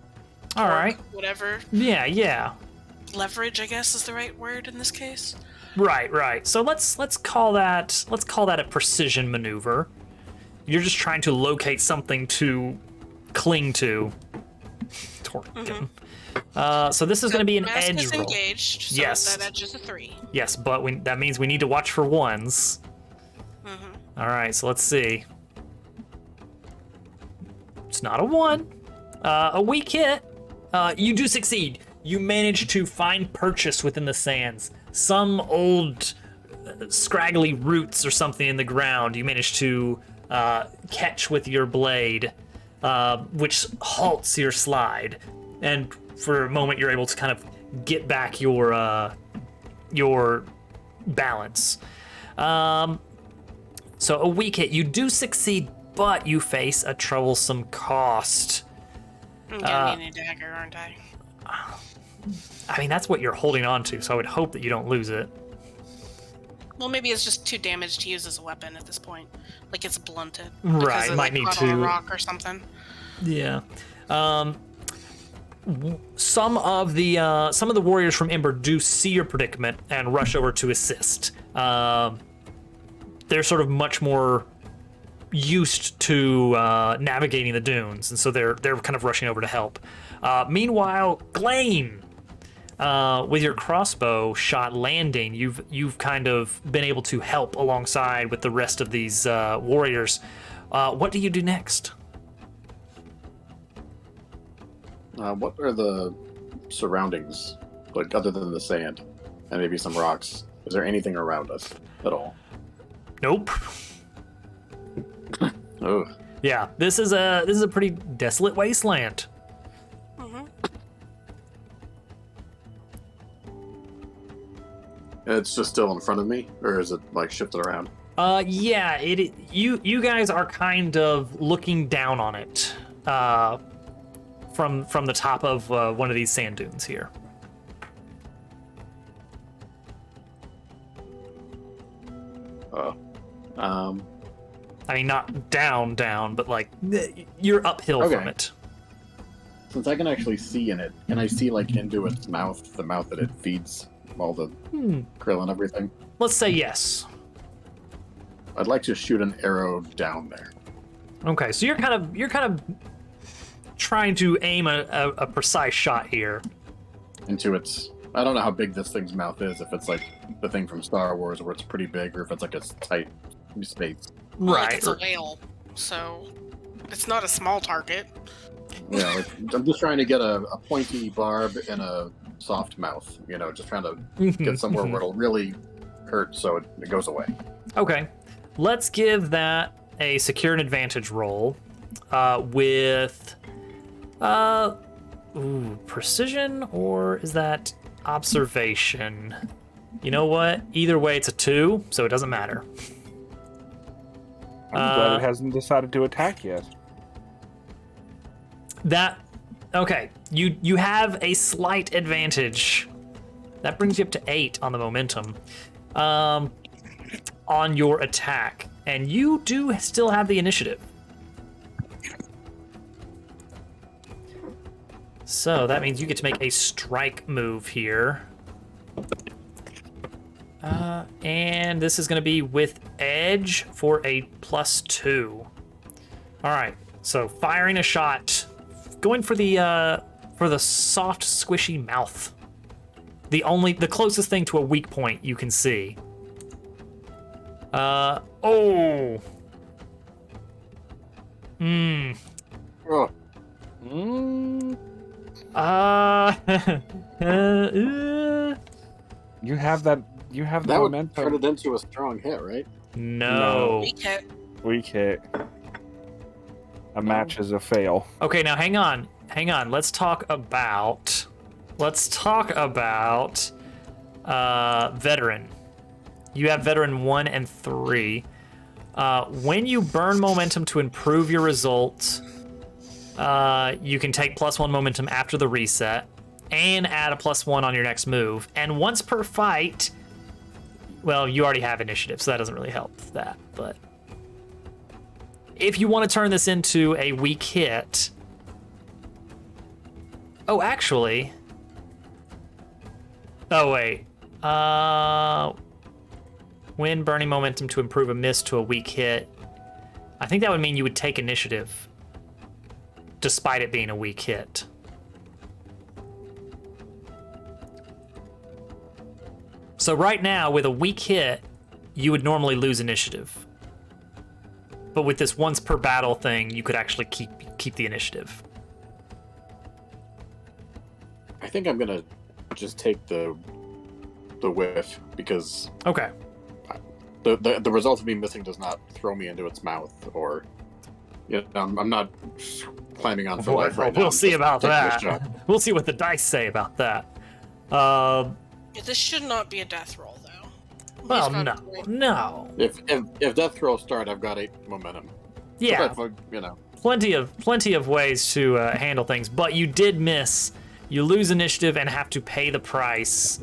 All Torque, right. Whatever. Yeah. Leverage, I guess, is the right word in this case. Right. So let's call that a precision maneuver. You're just trying to locate something to cling to. Torgan. So this is going to be an Mask edge is roll. engaged, so Yes. that edge is a 3. Yes, but that means we need to watch for ones. All right, so let's see. It's not a 1. A weak hit. You do succeed. You manage to find purchase within the sands. Some old scraggly roots or something in the ground you manage to catch with your blade, which halts your slide. And for a moment, you're able to kind of get back your balance. So a weak hit. You do succeed, but you face a troublesome cost. I'm gonna need a dagger, aren't I? I mean, that's what you're holding on to, so I would hope that you don't lose it. Well, maybe it's just too damaged to use as a weapon at this point. Like it's blunted. Right, Because it, might need caught on a to- rock or something. Yeah. Some of the warriors from Ember do see your predicament and rush over to assist. They're sort of much more used to navigating the dunes, and so they're kind of rushing over to help. Meanwhile, Glane, with your crossbow shot landing, you've kind of been able to help alongside with the rest of these warriors. What do you do next? What are the surroundings, like other than the sand and maybe some rocks? Is there anything around us at all? Nope. Oh, Yeah, this is a pretty desolate wasteland. it's just still in front of me, or is it like shifted around? Yeah, you guys are kind of looking down on it from the top of one of these sand dunes here. Oh, I mean, not down, but like you're uphill Okay. from it. since I can actually see in it, can I see like into its mouth, the mouth that it feeds all the krill and everything? Let's say yes. I'd like to shoot an arrow down there. Okay, so you're kind of trying to aim a precise shot here. Into its... I don't know how big this thing's mouth is, if it's like the thing from Star Wars where it's pretty big, or if it's like a tight space. Like it's a whale, so it's not a small target. Yeah, like, I'm just trying to get a pointy barb and a soft mouth, just trying to get somewhere where it'll really hurt so it goes away. Okay, let's give that a secure and advantage roll with precision, or is that observation? You know what? Either way, it's a 2, so it doesn't matter. I'm glad it hasn't decided to attack yet. Okay, you have a slight advantage. That brings you up to 8 on the momentum. on your attack, and you do still have the initiative. So that means you get to make a strike move here. And this is going to be with edge for a +2. All right, so firing a shot, going for the soft, squishy mouth. The closest thing to a weak point you can see. Oh. Oh. You have that. You have the That would momentum. turn it into a strong hit, right? No. Weak hit. Weak hit. A match is a fail. Okay, now hang on. Let's talk about veteran. You have veteran 1 and 3. When you burn momentum to improve your result, you can take +1 momentum after the reset and add a +1 on your next move. And once per fight, well, you already have initiative, so that doesn't really help that. But if you want to turn this into a weak hit, oh, actually, oh wait, when burning momentum to improve a miss to a weak hit, I think that would mean you would take initiative, despite it being a weak hit. So right now, with a weak hit, you would normally lose initiative. But with this once per battle thing, you could actually keep the initiative. I think I'm gonna just take the whiff because Okay. the result of me missing does not throw me into its mouth, or I'm not climbing on for life right now. We'll see Just about taking a that. shot. We'll see what the dice say about that. This should not be a death roll, though. Well, He's got no. If death throws start, I've got 8 momentum. Yeah, But plenty of ways to handle things, but you did miss. You lose initiative and have to pay the price,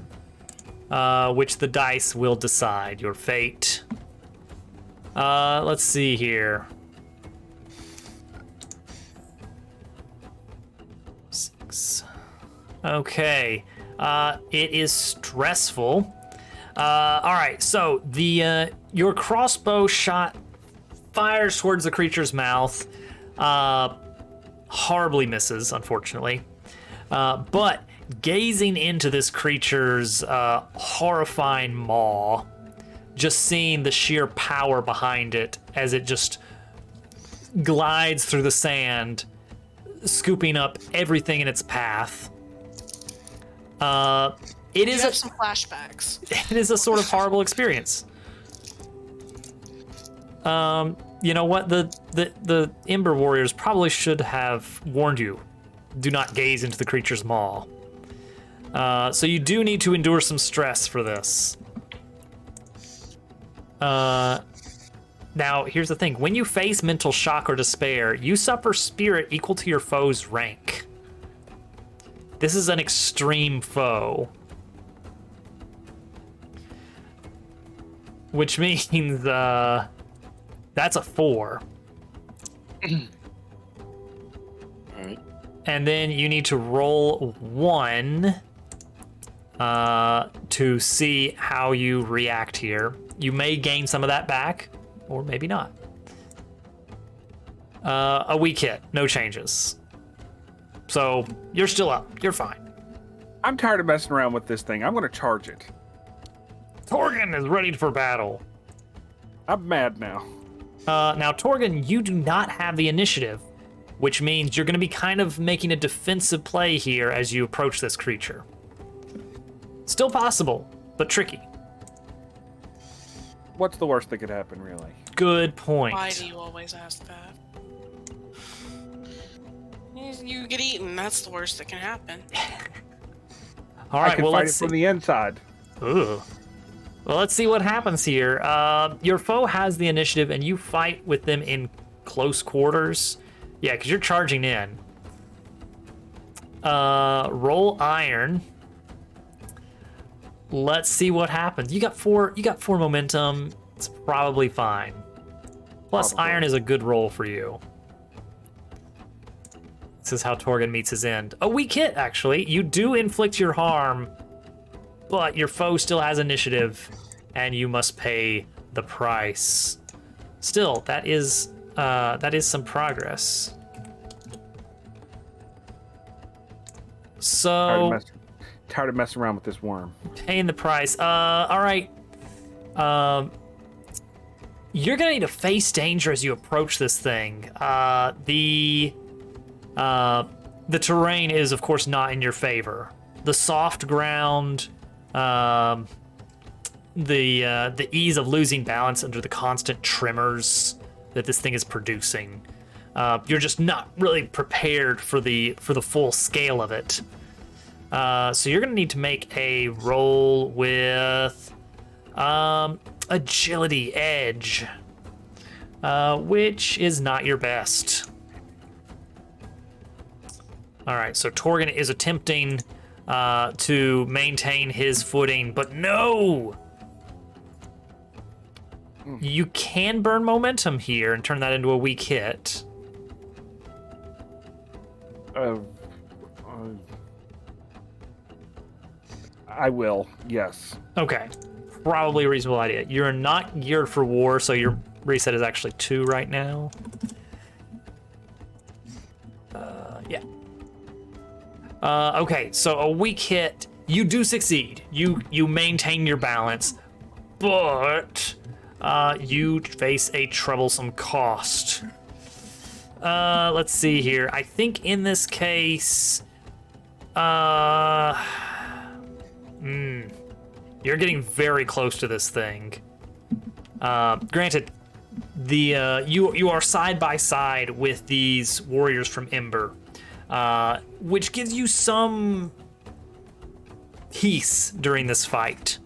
which the dice will decide your fate. Let's see here. 6. Okay. It is stressful. All right, so your crossbow shot fires towards the creature's mouth. Horribly misses, unfortunately. But gazing into this creature's horrifying maw, just seeing the sheer power behind it as it just glides through the sand, scooping up everything in its path. It You is have some flashbacks. it is a sort of horrible experience. You know what? The Ember Warriors probably should have warned you. Do not gaze into the creature's maw. So you do need to endure some stress for this. Now, here's the thing. When you face mental shock or despair, you suffer spirit equal to your foe's rank. This is an extreme foe. Which means, that's a 4. Alright. And then you need to roll 1 to see how you react here. You may gain some of that back, or maybe not. A weak hit, no changes. So you're still up. You're fine. I'm tired of messing around with this thing. I'm going to charge it. Torgan is ready for battle. I'm mad now. Now, Torgan, you do not have the initiative, which means you're going to be kind of making a defensive play here as you approach this creature. Still possible, but tricky. What's the worst that could happen, really? Good point. Why do you always ask that? You get eaten. That's the worst that can happen. All I right, can well, fight let's it see. from the inside. Ugh. Well, let's see what happens here. Your foe has the initiative, and you fight with them in close quarters. Yeah, because you're charging in. Roll iron. Let's see what happens. You got four momentum. It's probably fine. Plus, Probably. iron is a good roll for you. This is how Torgon meets his end. A weak hit, actually. You do inflict your harm, but your foe still has initiative, and you must pay the price. Still, that is some progress. So, Tired of messing around with this worm. paying the price. All right. You're gonna need to face danger as you approach this thing. The terrain is, of course, not in your favor. The soft ground, the ease of losing balance under the constant tremors that this thing is producing. You're just not really prepared for the full scale of it. So you're gonna need to make a roll with agility edge, which is not your best. All right, so Torgon is attempting to maintain his footing, but no! You can burn momentum here and turn that into a weak hit. I will, yes. Okay, probably a reasonable idea. You're not geared for war, so your reset is actually 2 right now. Yeah. Okay, so a weak hit. You do succeed. You maintain your balance, but you face a troublesome cost. Let's see here. I think in this case, you're getting very close to this thing. Granted, you are side by side with these warriors from Ember, which gives you some peace during this fight.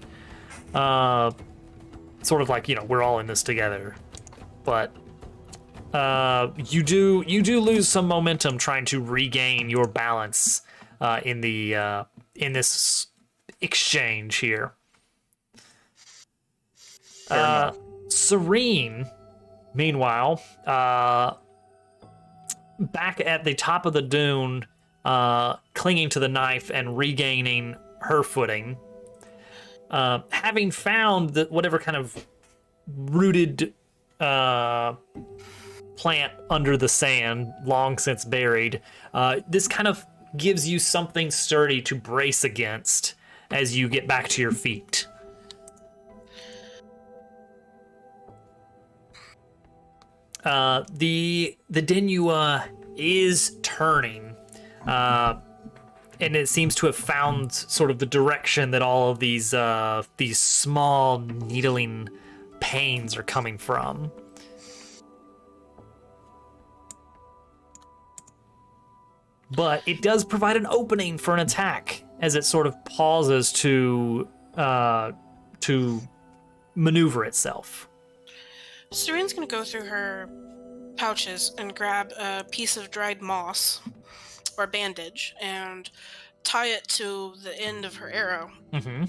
Sort of like, we're all in this together. But you do lose some momentum trying to regain your balance in this exchange here. Serene, meanwhile, back at the top of the dune, clinging to the knife and regaining her footing, having found that whatever kind of rooted plant under the sand, long since buried, this kind of gives you something sturdy to brace against as you get back to your feet. The Denua is turning, and it seems to have found sort of the direction that all of these small needling pains are coming from. But it does provide an opening for an attack as it sort of pauses to maneuver itself. Serene's gonna go through her pouches and grab a piece of dried moss or bandage and tie it to the end of her arrow. Mm-hmm.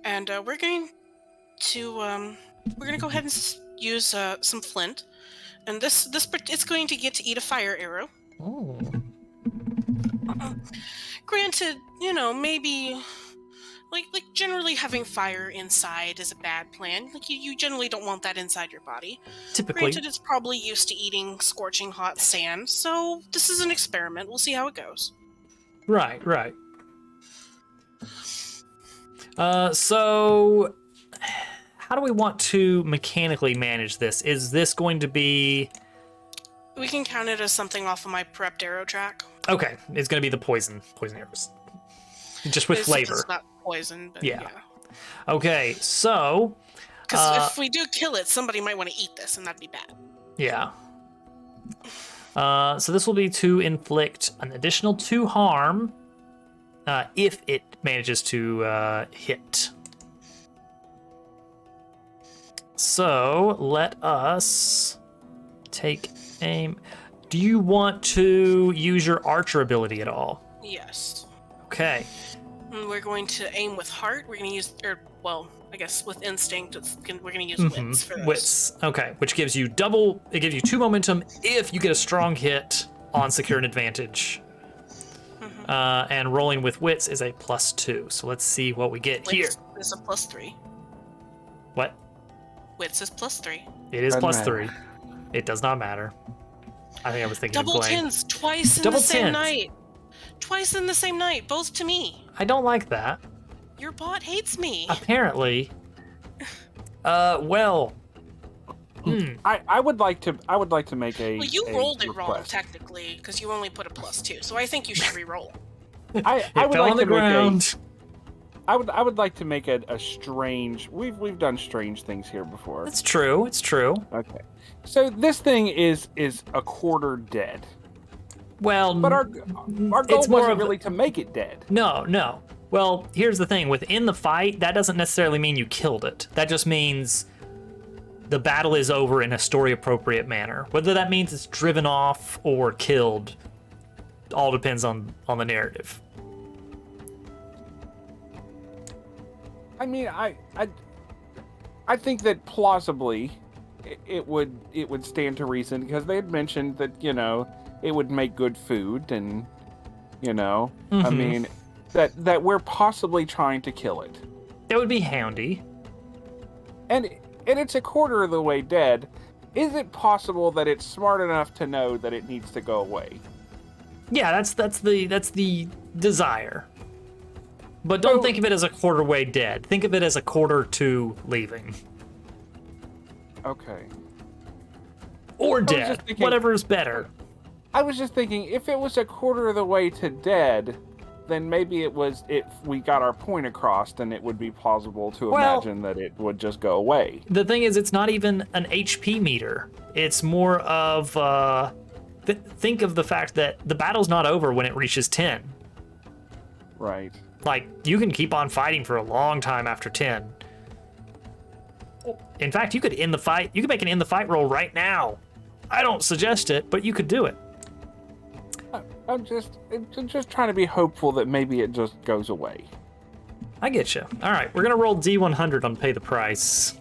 And we're going to go ahead and use some flint, and it's going to get to eat a fire arrow. Oh. Granted, maybe like generally having fire inside is a bad plan. Like you generally don't want that inside your body. Typically. Granted, it's probably used to eating scorching hot sand, so this is an experiment. We'll see how it goes. Right. So how do we want to mechanically manage this? Is this going to be... We can count it as something off of my prepped arrow track. Okay, it's going to be the poison arrows. Just with flavor. It's not poison, but Yeah. yeah. Okay, so... Because if we do kill it, somebody might want to eat this, and that'd be bad. Yeah. So this will be to inflict an additional 2 harm if it manages to hit. So let us take aim. Do you want to use your archer ability at all? Yes. Okay. And we're going to aim with heart. We're going to use, I guess with instinct, we're gonna use wits for this. Wits. Okay, which gives you double. It gives you 2 momentum if you get a strong hit on secure an advantage. And rolling with wits is a +2. So let's see what we get here. Wits is a +3. What? Wits is +3. It is Doesn't +3. It does not matter. I think I was thinking Double of Blaine. tens twice in the same night. Twice in the same night, both to me. I don't like that. Your bot hates me. Apparently. Well. I would like to make a. Well, you a rolled it wrong request. technically because you only put a +2, so I think you should re-roll. I It would fell like on the to make ground. I would like to make a strange. We've done strange things here before. It's true. It's true. Okay, so this thing is a quarter dead, Well, but our goal it's more wasn't of really to make it dead. no. Well, here's the thing. Within the fight, that doesn't necessarily mean you killed it. That just means the battle is over in a story-appropriate manner. Whether that means it's driven off or killed, all depends on the narrative. I mean, I think that plausibly it would stand to reason because they had mentioned that it would make good food and I mean that we're possibly trying to kill it. That would be handy. And it's a quarter of the way dead. Is it possible that it's smart enough to know that it needs to go away? Yeah, that's the desire. But don't think of it as a quarter way dead. Think of it as a quarter to leaving. Okay. Or just dead. thinking- Whatever is better. I was just thinking if it was a quarter of the way to dead, then maybe we got our point across, then it would be plausible to imagine that it would just go away. The thing is, it's not even an HP meter. It's more of, think of the fact that the battle's not over when it reaches 10. Right. Like, you can keep on fighting for a long time after 10. In fact, you could end the fight. You could make an end the fight roll right now. I don't suggest it, but you could do it. I'm just trying to be hopeful that maybe it just goes away. I get you. All right, we're gonna roll D100 on pay the price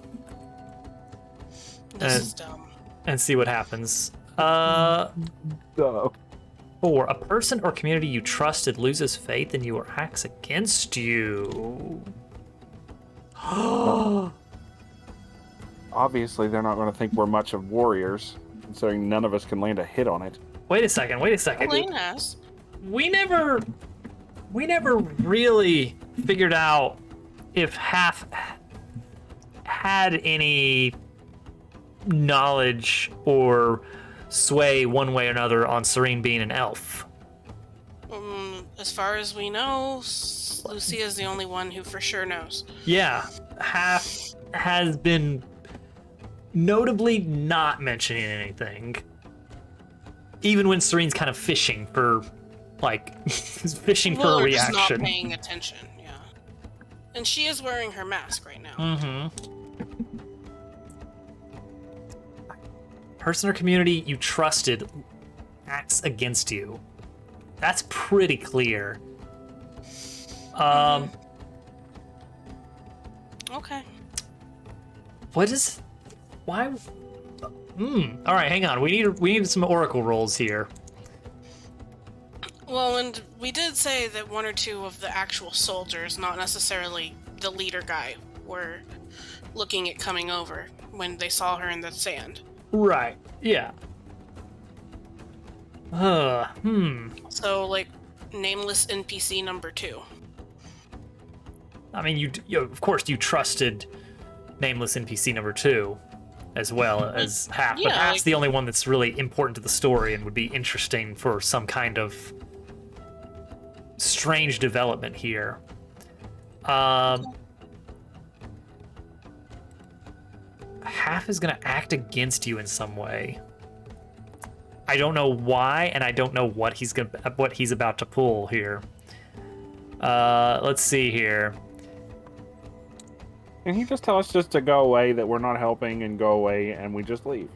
This is dumb. and see what happens. So, 4. A person or community you trusted loses faith in you or acts against you. obviously, they're not going to think we're much of warriors, considering none of us can land a hit on it. Wait a second. Elaine has. We never really figured out if Half had any knowledge or sway one way or another on Serene being an elf. As far as we know, Lucia is the only one who for sure knows. Yeah, Half has been notably not mentioning anything. Even when Serene's kind of fishing for, fishing for a Or reaction. just not paying attention, yeah. And she is wearing her mask right now. Mm-hmm. Person or community you trusted acts against you. That's pretty clear. Okay. Why? All right, hang on. We need some oracle rolls here. Well, and we did say that one or two of the actual soldiers, not necessarily the leader guy, were looking at coming over when they saw her in the sand. Right. Yeah. So, nameless NPC number 2. I mean, you of course you trusted nameless NPC number 2 as well as Half, but Yeah, Half's the only one that's really important to the story and would be interesting for some kind of strange development here. Half is gonna act against you in some way. I don't know why, and I don't know what he's about to pull here. Let's see here. Can he just tell us just to go away, that we're not helping, and go away, and we just leave?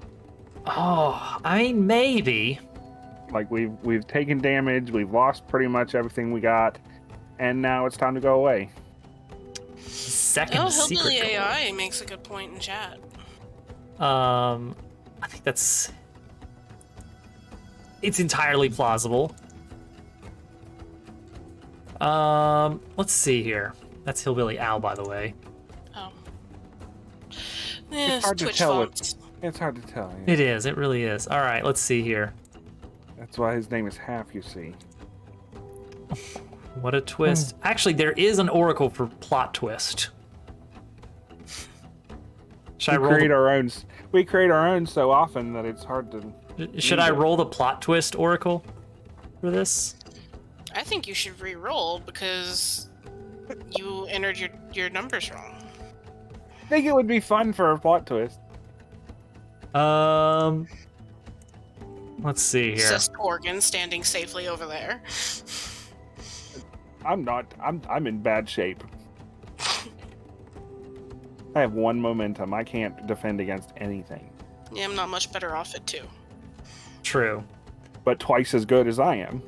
Oh, I mean, maybe. Like, we've taken damage, we've lost pretty much everything we got, and now it's time to go away. second Oh, secret Hillbilly door. AI makes a good point in chat. I think it's entirely plausible. Let's see here. That's Hillbilly Al, by the way. Oh. It's hard to Twitch tell. fonts. It's hard to tell. Yeah. It is. It really is. All right, let's see here. That's why his name is Half, you see. What a twist. Actually, there is an oracle for plot twist. Should I roll We create our own so often that it's hard to. Should I roll the plot twist oracle for this? I think you should re-roll because you entered your numbers wrong. I think it would be fun for a plot twist. Let's see here. Says Torgan standing safely over there. I'm not. I'm in bad shape. I have one momentum. I can't defend against anything. Yeah, I'm not much better off at 2. True. But twice as good as I am.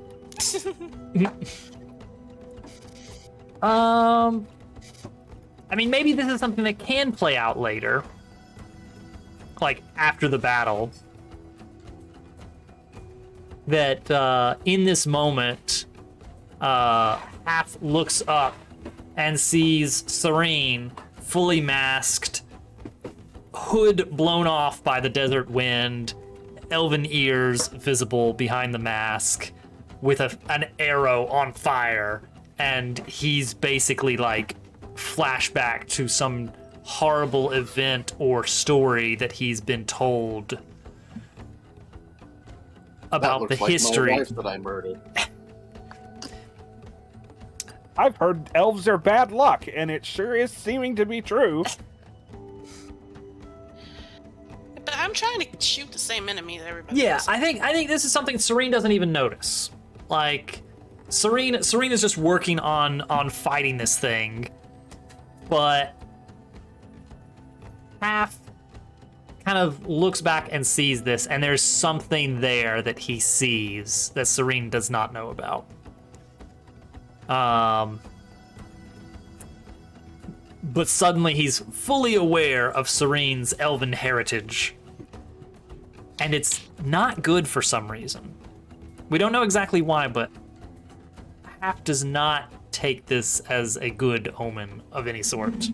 I mean, maybe this is something that can play out later. Like, after the battle. That, in this moment, Half looks up and sees Serene, fully masked, hood blown off by the desert wind, elven ears visible behind the mask, with an arrow on fire, and he's basically like flashback to some horrible event or story that he's been told about the history. My wife that I murdered. I've heard elves are bad luck, and it sure is seeming to be true. But I'm trying to shoot the same enemy that everybody Yeah, is. I think this is something Serene doesn't even notice. Like, Serene is just working on fighting this thing, but Half kind of looks back and sees this, and there's something there that he sees that Serene does not know about. But suddenly he's fully aware of Serene's elven heritage, and it's not good for some reason. We don't know exactly why, but Half does not take this as a good omen of any sort.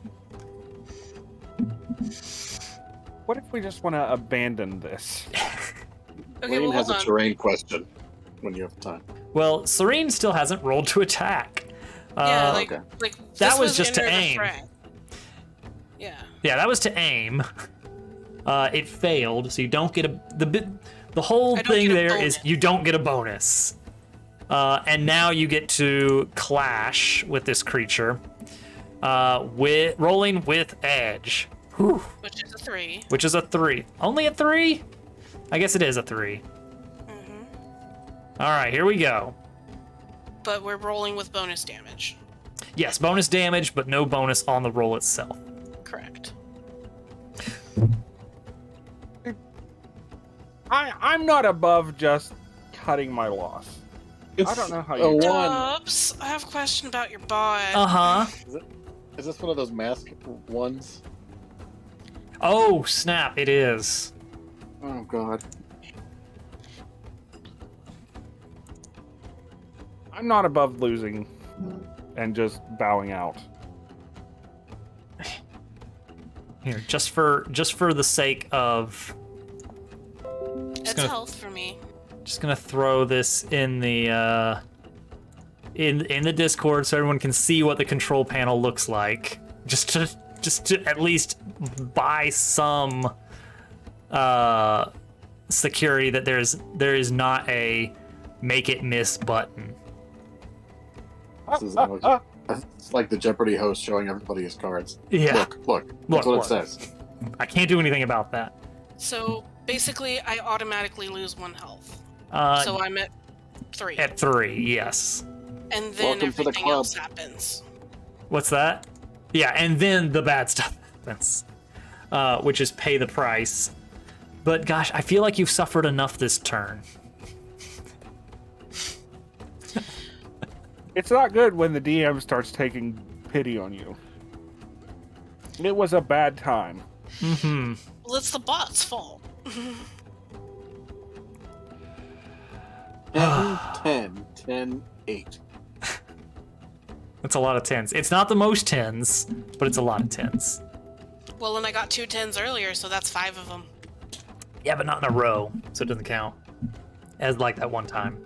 What if we just want to abandon this? Okay, Wayne well, has hold a on. terrain question when you have time. Well, Serene still hasn't rolled to attack. Yeah, okay. like That this was just to enter the aim. fray. Yeah. Yeah, that was to aim. It failed, so you don't get the whole I don't thing get a there is bonus. you don't get a bonus. And now you get to clash with this creature, with rolling with edge. Whew. Which is a 3. Which is a 3. Only a 3? I guess it is a 3. All right, here we go. But we're rolling with bonus damage. Yes, bonus damage, but no bonus on the roll itself. Correct. I'm not above just cutting my loss. I don't know how you. Oh, one. Dobbs, I have a question about your bot. Uh-huh. Is this one of those mask ones? Oh, snap, it is. Oh god. I'm not above losing and just bowing out. Here, just for the sake of It's gonna- health for me. just gonna throw this in the in the Discord so everyone can see what the control panel looks like. Just to at least buy some security that there is not a make it miss button. This is, it's like the Jeopardy host showing everybody his cards. Yeah. Look. That's what Look. it says. I can't do anything about that. So basically, I automatically lose 1 health. Uh, So I'm at 3. at 3, yes. And then Welcome to the everything club. else happens. What's that? Yeah, and then the bad stuff happens, which is pay the price. But gosh, I feel like you've suffered enough this turn. It's not good when the DM starts taking pity on you. It was a bad time. Mm-hmm. Well, it's the bot's fault. 10, 8. That's a lot of 10s. It's not the most 10s, but it's a lot of 10s. Well, and I got 2 10s earlier, so that's 5 of them. Yeah, but not in a row, so it doesn't count as like that one time.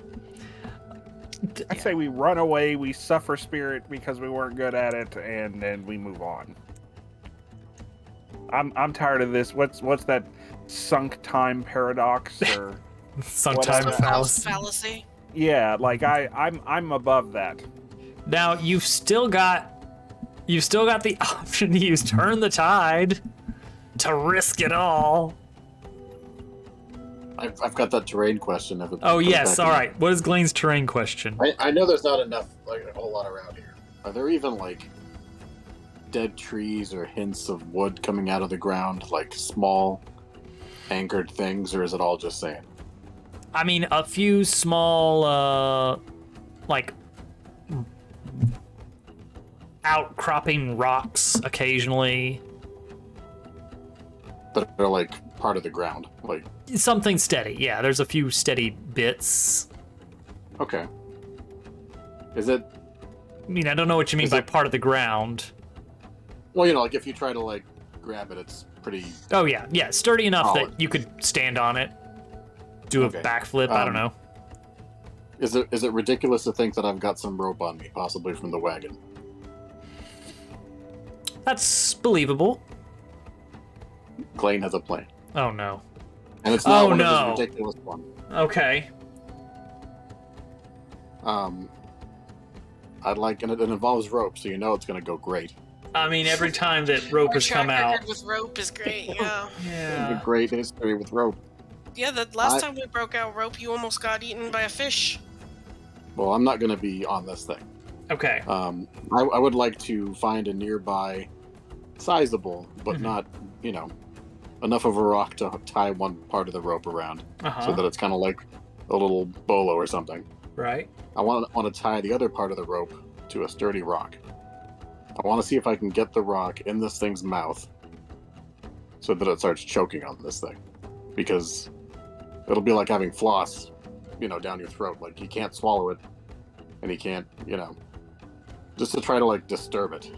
I'd say we run away, we suffer spirit because we weren't good at it, and then we move on. I'm tired of this. What's that sunk time paradox or Sometimes Whatever. Fallacy. yeah, like I'm above that. Now you've still got the option to use Turn the Tide to risk it all. I've got that terrain question. If it Oh comes yes, back all in. right. What is Glaine's terrain question? I know there's not enough, like a whole lot around here. Are there even like dead trees or hints of wood coming out of the ground, like small anchored things, or is it all just sand? I mean, a few small, like outcropping rocks occasionally. That are like part of the ground, like Something steady. Yeah, there's a few steady bits. okay. Is it? I mean, I don't know what you mean Is by it- part of the ground. Well, like if you try to like grab it, it's pretty. Oh yeah, sturdy enough Solid. that you could stand on it, do a Okay. backflip. I don't know. Is it ridiculous to think that I've got some rope on me, possibly from the wagon? That's believable. Glane has a plan, Oh no. and it's not Oh, one no. of his ridiculous ones. Okay. I'd like, and it involves rope, so you know it's going to go great. I mean, every time that rope Our has come track out. record with rope is great. Yeah. A great history with rope. Yeah. The last time we broke out rope, you almost got eaten by a fish. Well, I'm not going to be on this thing. Okay. I would like to find a nearby, sizable, but Mhm. not, enough of a rock to tie one part of the rope around, Uh-huh. so that it's kind of like a little bolo or something. Right. I want to tie the other part of the rope to a sturdy rock. I want to see if I can get the rock in this thing's mouth, so that it starts choking on this thing, because it'll be like having floss, down your throat. Like you can't swallow it, and you can't, just to try to like disturb it.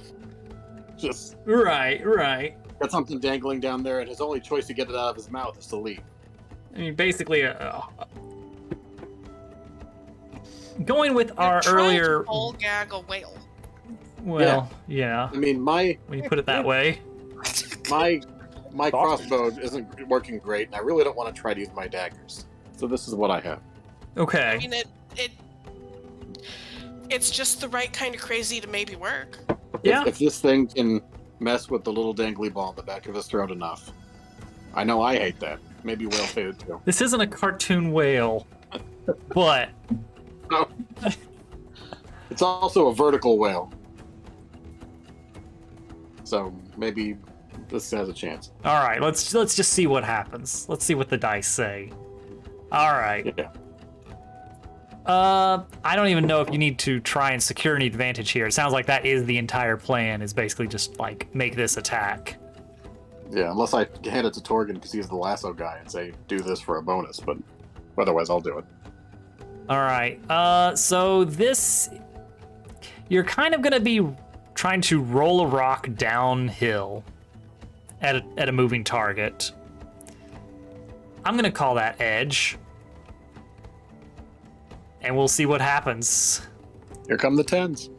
Just Right. got something dangling down there, and his only choice to get it out of his mouth is to leave. I mean, basically, going with our You're trying earlier. to pole gag a whale. Well, yeah. I mean, my When you put it that way. my my Sausage. crossbow isn't working great, and I really don't want to try to use my daggers. So this is what I have. I Okay. mean, it's just the right kind of crazy to maybe work. Yeah. If this thing can mess with the little dangly ball in the back of his throat enough, I know I hate that. Maybe whales hate it too. This isn't a cartoon whale, but No. It's also a vertical whale, so maybe this has a chance. all right. Let's just see what happens. Let's see what the dice say. All right. Yeah. I don't even know if you need to try and secure any advantage here. It sounds like that is the entire plan, is basically just like make this attack. Yeah, unless I hand it to Torgan because he's the lasso guy and say, do this for a bonus, but otherwise I'll do it. All right. So this, you're kind of gonna be trying to roll a rock downhill at a moving target. I'm gonna call that edge, and we'll see what happens. Here come the 10s.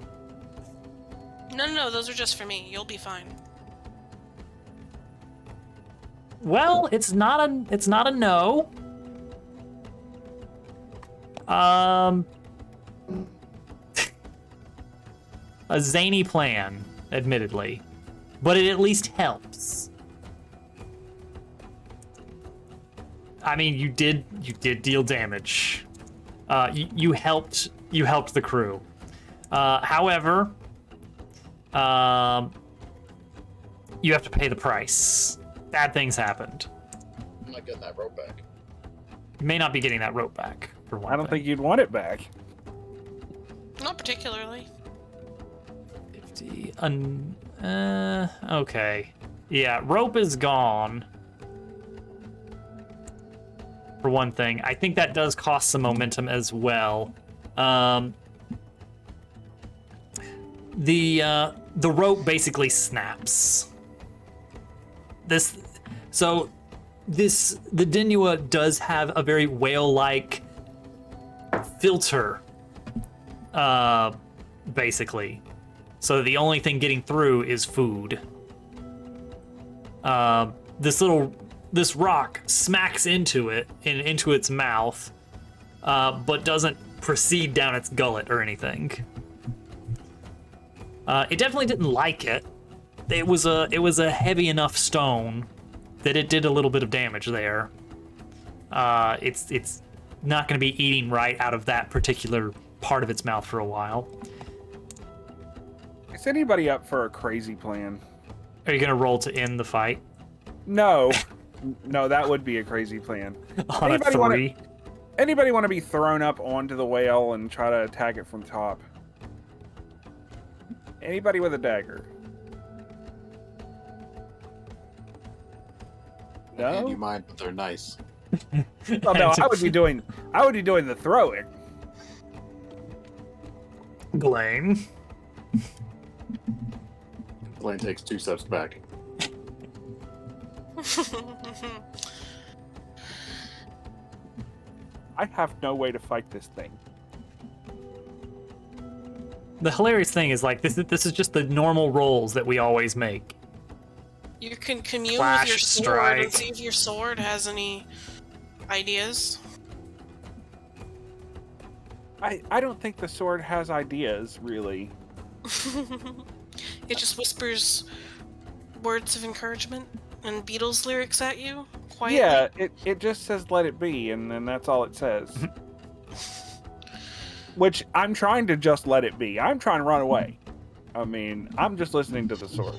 No, those are just for me. You'll be fine. Well, it's not a no. A zany plan, admittedly, but it at least helps. I mean, you did deal damage. You helped the crew. However, you have to pay the price. Bad things happened. I'm not getting that rope back. You may not be getting that rope back, for one I don't thing. think you'd want it back. Not particularly. 50. Okay. Yeah, rope is gone. For one thing. I think that does cost some momentum as well. The rope basically snaps. The Dinua does have a very whale-like filter, basically. So the only thing getting through is food. This rock smacks into it and into its mouth, but doesn't proceed down its gullet or anything. It definitely didn't like it. It was a heavy enough stone that it did a little bit of damage there. It's not going to be eating right out of that particular part of its mouth for a while. Is anybody up for a crazy plan? Are you going to roll to end the fight? No. No, that would be a crazy plan. On a 3? Anybody want to be thrown up onto the whale and try to attack it from top? Anybody with a dagger? No? You mind, but they're nice. Oh no, I would be doing the throwing. Blaine. Blaine takes 2 steps back. I have no way to fight this thing. The hilarious thing is, like, this is just the normal rolls that we always make. You can commune Flash with your sword strike. and see if your sword has any ideas. I don't think the sword has ideas, really. It just whispers words of encouragement and Beatles lyrics at you quietly. Yeah, it just says let it be, and then that's all it says. Which I'm trying to just let it be. I'm trying to run away. I mean, I'm just listening to the sword.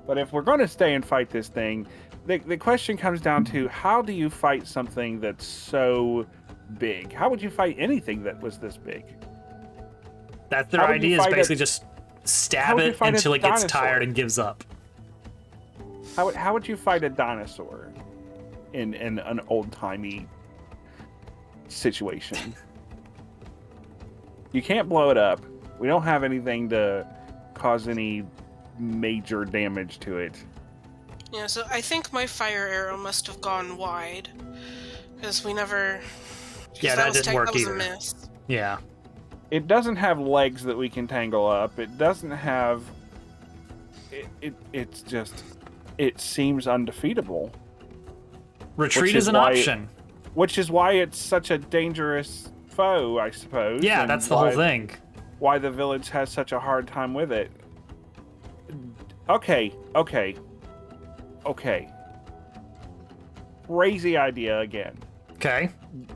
But if we're going to stay and fight this thing, the question comes down to, how do you fight something that's so big? How would you fight anything that was this big? That's their How would you idea, is fight basically a- just how stab would you it fight a until it gets dinosaur? tired and gives up. How would you fight a dinosaur in an old-timey situation? You can't blow it up. We don't have anything to cause any major damage to it. Yeah, so I think my fire arrow must have gone wide. Because we never... 'cause Yeah, that was didn't work that was either. a miss. Yeah. It doesn't have legs that we can tangle up. It doesn't have... It's just... It seems undefeatable. Retreat Which is is an why- option. Which is why it's such a dangerous foe, I suppose. Yeah, and that's the whole thing. Why the village has such a hard time with it. Okay. Crazy idea again. Okay.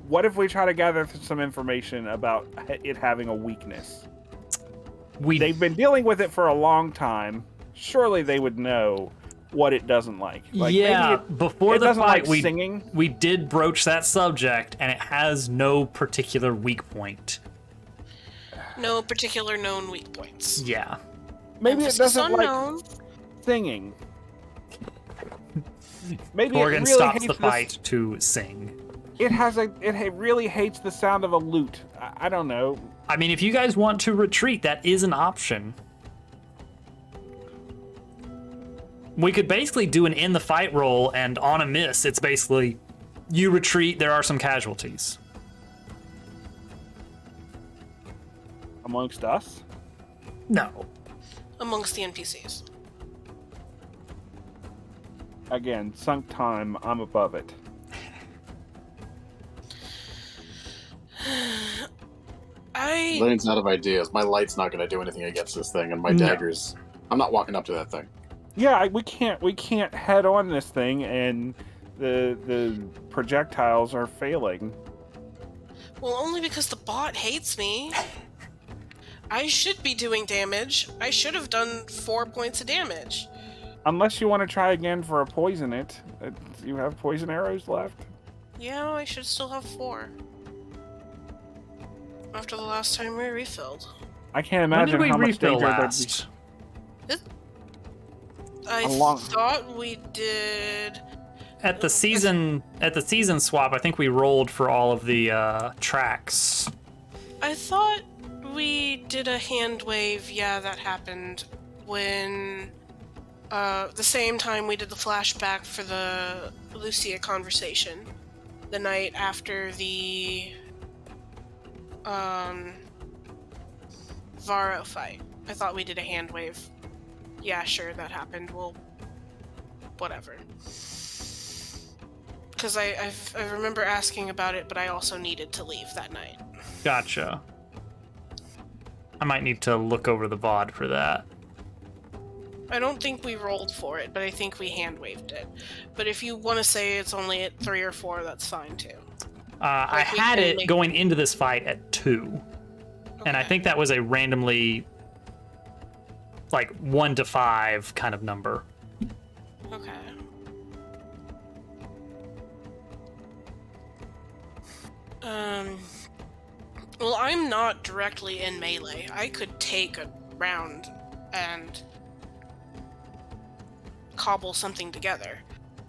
What if we try to gather some information about it having a weakness? They've been dealing with it for a long time. Surely they would know what it doesn't like. Yeah, maybe before it the doesn't fight, like singing. we did broach that subject, and it has no particular weak point. No particular known weak points. Yeah. Maybe it Emphasis doesn't unknown. like singing. Maybe Morgan it really stops hates the fight to sing. It really hates the sound of a lute. I don't know. I mean, if you guys want to retreat, that is an option. We could basically do an in the fight roll, and on a miss, it's basically you retreat, there are some casualties. Amongst us? No. Amongst the NPCs. Again, sunk time, I'm above it. Blaine's out of ideas. My light's not going to do anything against this thing, and my No. daggers... I'm not walking up to that thing. Yeah, we can't head on this thing, and the projectiles are failing. Well, only because the bot hates me. I should be doing damage. I should have done 4 points of damage. Unless you want to try again for a poison it. You have poison arrows left? Yeah, I should still have 4. After the last time we refilled. I can't When imagine did we how much refill danger there'd be. last? I Along- thought we did. At the season swap, I think we rolled for all of the tracks. I thought we did a hand wave. Yeah, that happened when the same time we did the flashback for the Lucia conversation, the night after the Varro fight. I thought we did a hand wave. Yeah, sure, that happened. Well, whatever. Because I remember asking about it, but I also needed to leave that night. Gotcha. I might need to look over the VOD for that. I don't think we rolled for it, but I think we hand waved it. But if you want to say it's only at 3 or 4, that's fine too. I Like, we had can it make- going into this fight at 2. And I Okay. think that was a randomly, like, 1 to 5 kind of number. Okay. Well, I'm not directly in melee. I could take a round and cobble something together.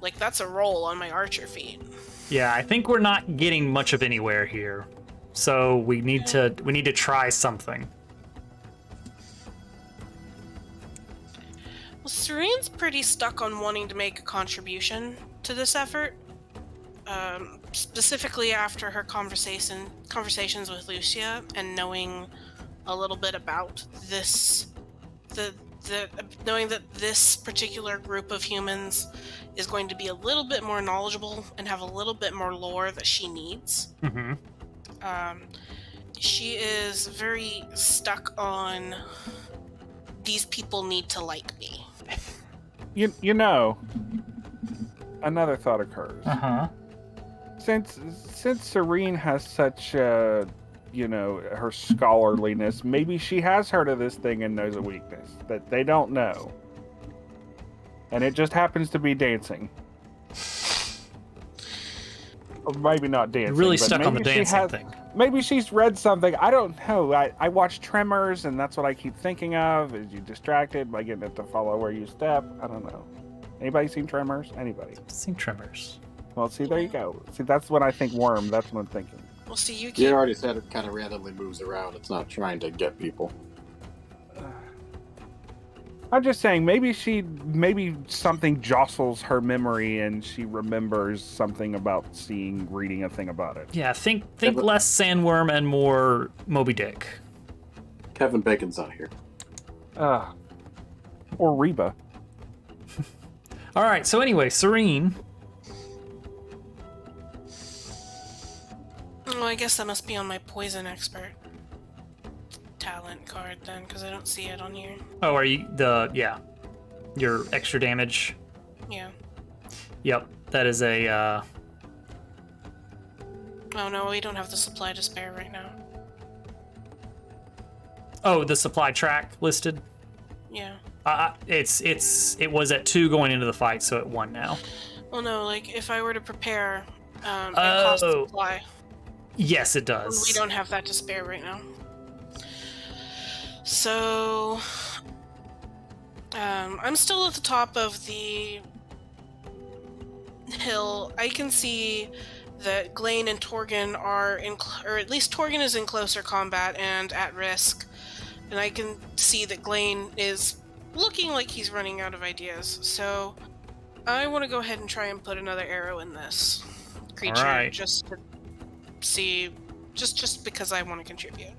Like, that's a roll on my archer feat. Yeah, I think we're not getting much of anywhere here. So we need to try something. Well, Serene's pretty stuck on wanting to make a contribution to this effort. Specifically after her conversations with Lucia and knowing a little bit about this, knowing that this particular group of humans is going to be a little bit more knowledgeable and have a little bit more lore that she needs. Mm-hmm. She is very stuck on these people need to like me. You know, another thought occurs. Uh-huh. Since Serene has such, her scholarliness, maybe she has heard of this thing and knows a weakness that they don't know. And it just happens to be dancing. Or maybe not dancing. You're really but stuck on the maybe she dancing has- thing. Maybe she's read something. I don't know. I watch Tremors, and that's what I keep thinking of. Is you distracted by getting it to follow where you step? I don't know. Anybody seen Tremors? Anybody? Sing Tremors. Well, see, there you go. See, that's when I think worm. That's what I'm thinking. Well, see, you You keep already said it kind of randomly moves around. It's not trying to get people. I'm just saying, maybe something jostles her memory and she remembers something about reading a thing about it. Yeah, think but- less Sandworm and more Moby Dick. Kevin Bacon's not here. Or Reba. All right, so anyway, Serene. Oh, I guess that must be on my poison expert talent card then, because I don't see it on here. Oh, are you your extra damage? Yeah. Yep, that is a Oh no, we don't have the supply to spare right now. Oh, the supply track listed. Yeah. It was at 2 going into the fight, so at 1 now. Well, no, like if I were to prepare, it costs Oh. supply. Yes, it does. We don't have that to spare right now. So, I'm still at the top of the hill. I can see that Glane and Torgan are or at least Torgan is in closer combat and at risk. And I can see that Glane is looking like he's running out of ideas. So, I want to go ahead and try and put another arrow in this creature Alright. just to see, just because I want to contribute.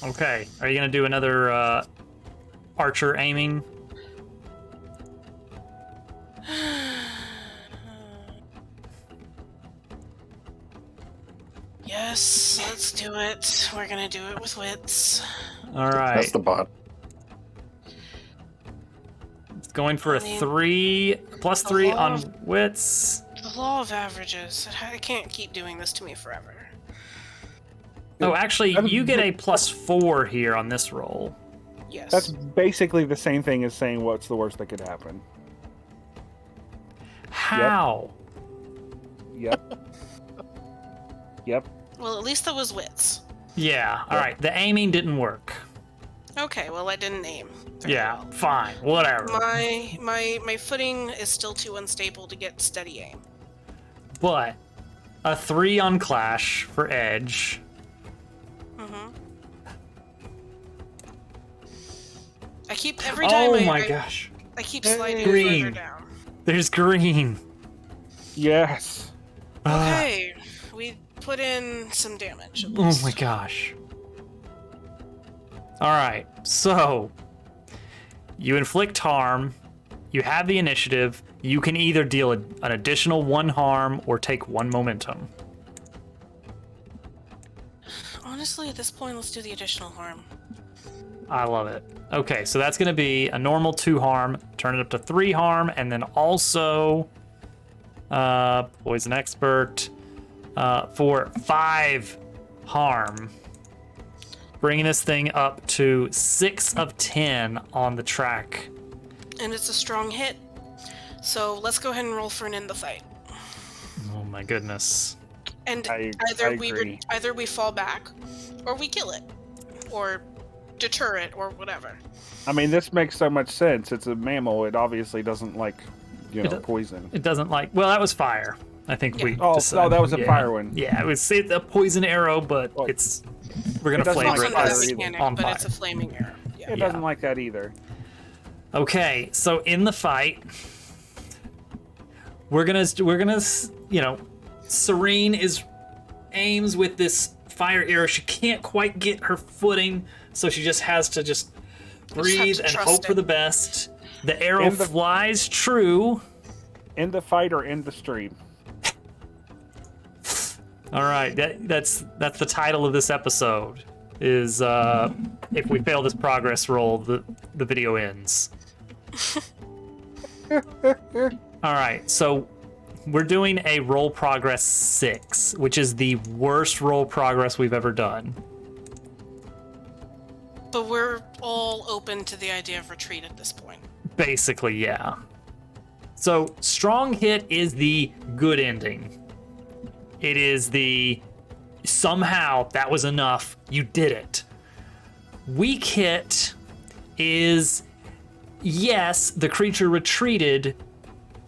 Okay, are you gonna do another archer aiming? Yes, let's do it. We're gonna do it with wits. All right, That's the bot. it's going for a I mean, 3 plus 3 law on of- wits. The law of averages. I can't keep doing this to me forever. Oh, actually, you get a plus 4 here on this roll. Yes. That's basically the same thing as saying what's the worst that could happen. How? Yep. Yep. Well, at least that was wits. Yeah. All right. The aiming didn't work. Okay, well, I didn't aim. very Yeah, well. fine, whatever. My footing is still too unstable to get steady aim. But a 3 on Clash for Edge. Mm-hmm. I keep every time Gosh. I keep sliding Green. further down. There's green. Yes. Okay, we put in some damage. At Oh least. my gosh. Alright, so you inflict harm, you have the initiative, you can either deal an additional 1 harm or take 1 momentum. Honestly, at this point, let's do the additional harm. I love it. Okay, so that's going to be a normal 2 harm, turn it up to 3 harm, and then also Poison Expert for 5 harm. Bringing this thing up to 6 of 10 on the track. And it's a strong hit. So let's go ahead and roll for an end the fight. Oh my goodness. And I agree. either we fall back, or we kill it, or deter it, or whatever. I mean, this makes so much sense. It's a mammal. It obviously doesn't like, poison. It doesn't like. Well, that was fire. I think Yeah. we. Oh, decided. that was a fire one. Yeah, it was a poison arrow, but Well, we're gonna it doesn't flavor like it fire as either. mechanic, on but fire. it's a flaming arrow. Yeah. It doesn't like that either. Okay, so in the fight, we're gonna Serene aims with this fire arrow. She can't quite get her footing, so she just has to breathe to and trust hope for it. the best. The arrow In the- flies true. In the fight or in the stream. All right, that's the title of this episode. Is if we fail this progress roll, the video ends. All right, so we're doing a roll progress 6, which is the worst roll progress we've ever done. But we're all open to the idea of retreat at this point. Basically, yeah. So strong hit is the good ending. It is the somehow that was enough, you did it. Weak hit is yes, the creature retreated,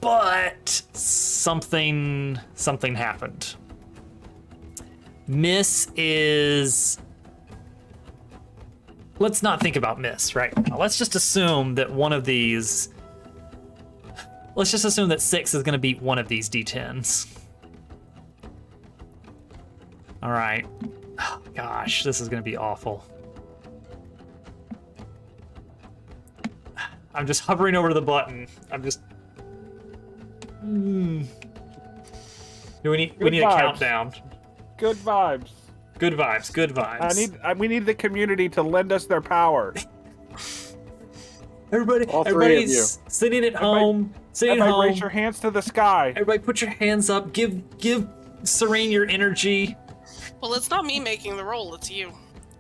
but something happened. Miss is, let's not think about miss right now. Let's just assume that let's just assume that 6 is going to beat one of these D10s. All right. Oh, gosh, this is going to be awful. I'm just hovering over the button. I'm just. We need a vibes. countdown. Good vibes. Good vibes. Good vibes. We need the community to lend us their power. Everybody. All three of Everybody's sitting at home. Sitting at Everybody home. raise your hands to the sky. Everybody, put your hands up. Give Serene your energy. Well, it's not me making the roll, it's you.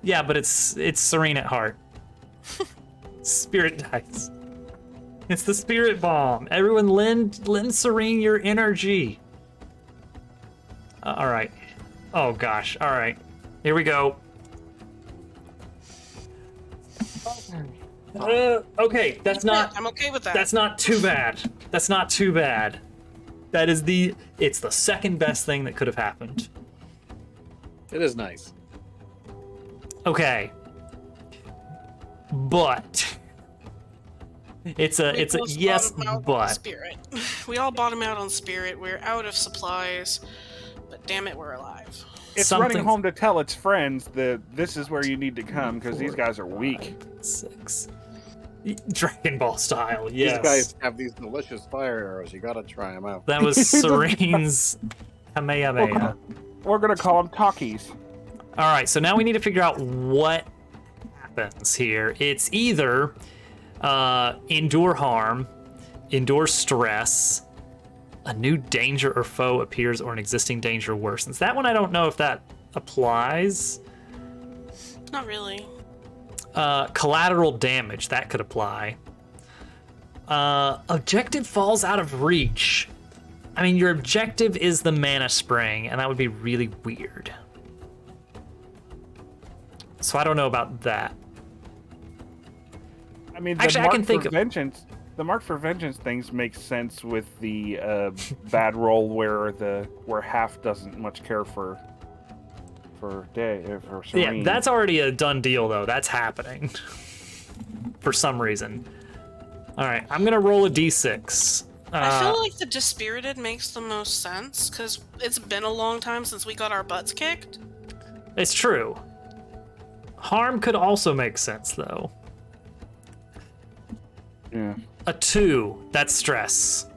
Yeah, but it's Serene at heart. Spirit dice. It's the spirit bomb. Everyone lend Serene your energy. All right. Oh gosh. All right. Here we go. Okay, I'm okay with that. that's not too bad. That's not too bad. That is it's the second best thing that could have happened. It is nice. Okay. But it's a both yes, bottom out on but spirit. We all bottom out on spirit. We're out of supplies, but damn it, we're alive. It's Something's- running home to tell its friends that this is where you need to come because these guys are weak. 6. Dragon Ball style, yes. These guys have these delicious fire arrows. You gotta try them out. That was Serene's Kamehameha. We're gonna call them talkies. All right, so now we need to figure out what happens here. It's either endure harm, endure stress, a new danger or foe appears, or an existing danger worsens. That one I don't know if that applies. Not really. Collateral damage, that could apply. Objective falls out of reach. I mean, your objective is the mana spring, and that would be really weird. So I don't know about that. I mean, Actually, I can think of vengeance. The mark for vengeance things make sense with the bad roll where half doesn't much care for Serene. Yeah, that's already a done deal though. That's happening for some reason. All right, I'm gonna roll a d6. I feel like the Dispirited makes the most sense, because it's been a long time since we got our butts kicked. It's true. Harm could also make sense, though. Yeah. A 2, that's stress.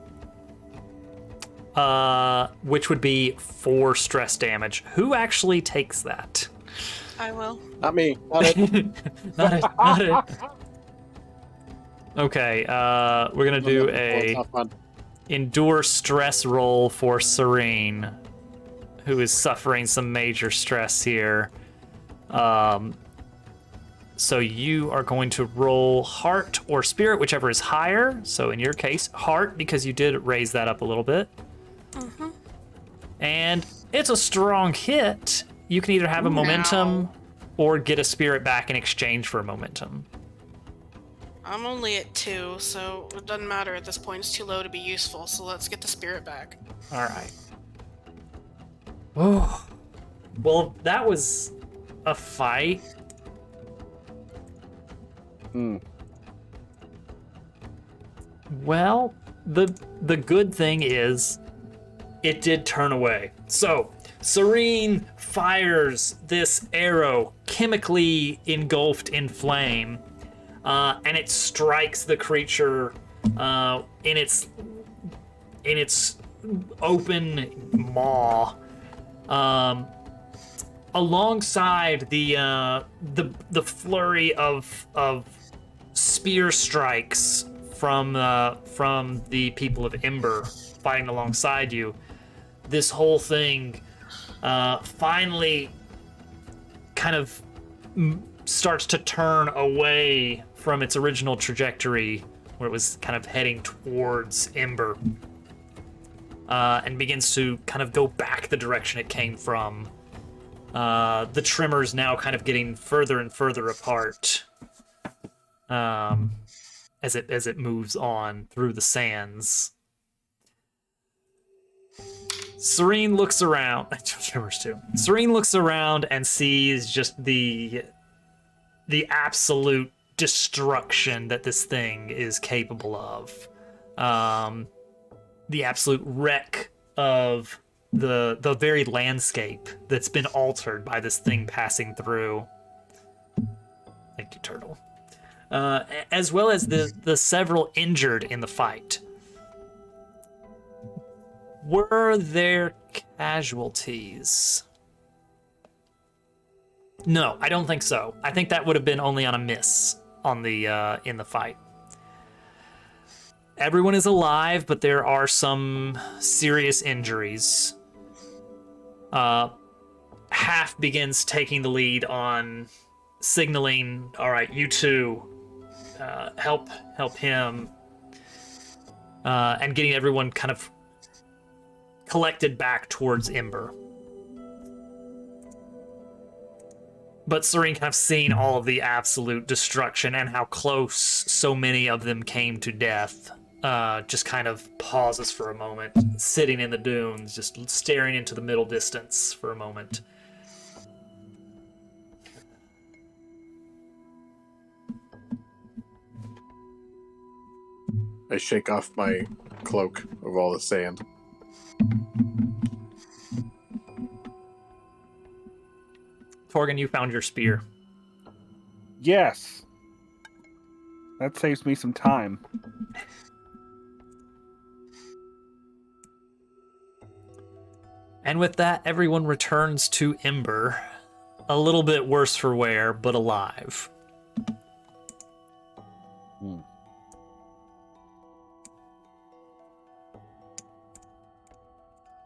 Which would be 4 stress damage. Who actually takes that? I will. Not me. Not it. Not it. Okay, we're gonna do It's a not fun. endure stress roll for Serene, who is suffering some major stress here. So you are going to roll heart or spirit, whichever is higher. So in your case, heart, because you did raise that up a little bit. Mm-hmm. And it's a strong hit. You can either have a momentum or get a spirit back in exchange for a momentum. I'm only at 2, so it doesn't matter at this point. It's too low to be useful, so let's get the spirit back. All right. Oh, well, that was a fight. Well, the good thing is it did turn away. So, Serene fires this arrow chemically engulfed in flame, and it strikes the creature in its open maw. Alongside the flurry of spear strikes from the people of Ember fighting alongside you, this whole thing finally kind of starts to turn away from its original trajectory, where it was kind of heading towards Ember, and begins to kind of go back the direction it came from. The tremors now kind of getting further and further apart as it moves on through the sands. Serene looks around. Tremors too. Serene looks around and sees just the absolute destruction that this thing is capable of. The absolute wreck of the very landscape that's been altered by this thing passing through. Thank you, Turtle. As well as the several injured in the fight. Were there casualties? No, I don't think so. I think that would have been only on a miss on the in the fight. Everyone is alive, but there are some serious injuries. Half begins taking the lead on signaling, all right, you two, help him, and getting everyone kind of collected back towards Ember. But Serene kind of seeing all of the absolute destruction and how close so many of them came to death, just kind of pauses for a moment, sitting in the dunes, just staring into the middle distance for a moment. I shake off my cloak of all the sand. Torgan, you found your spear. Yes. That saves me some time. And with that, everyone returns to Ember. A little bit worse for wear, but alive.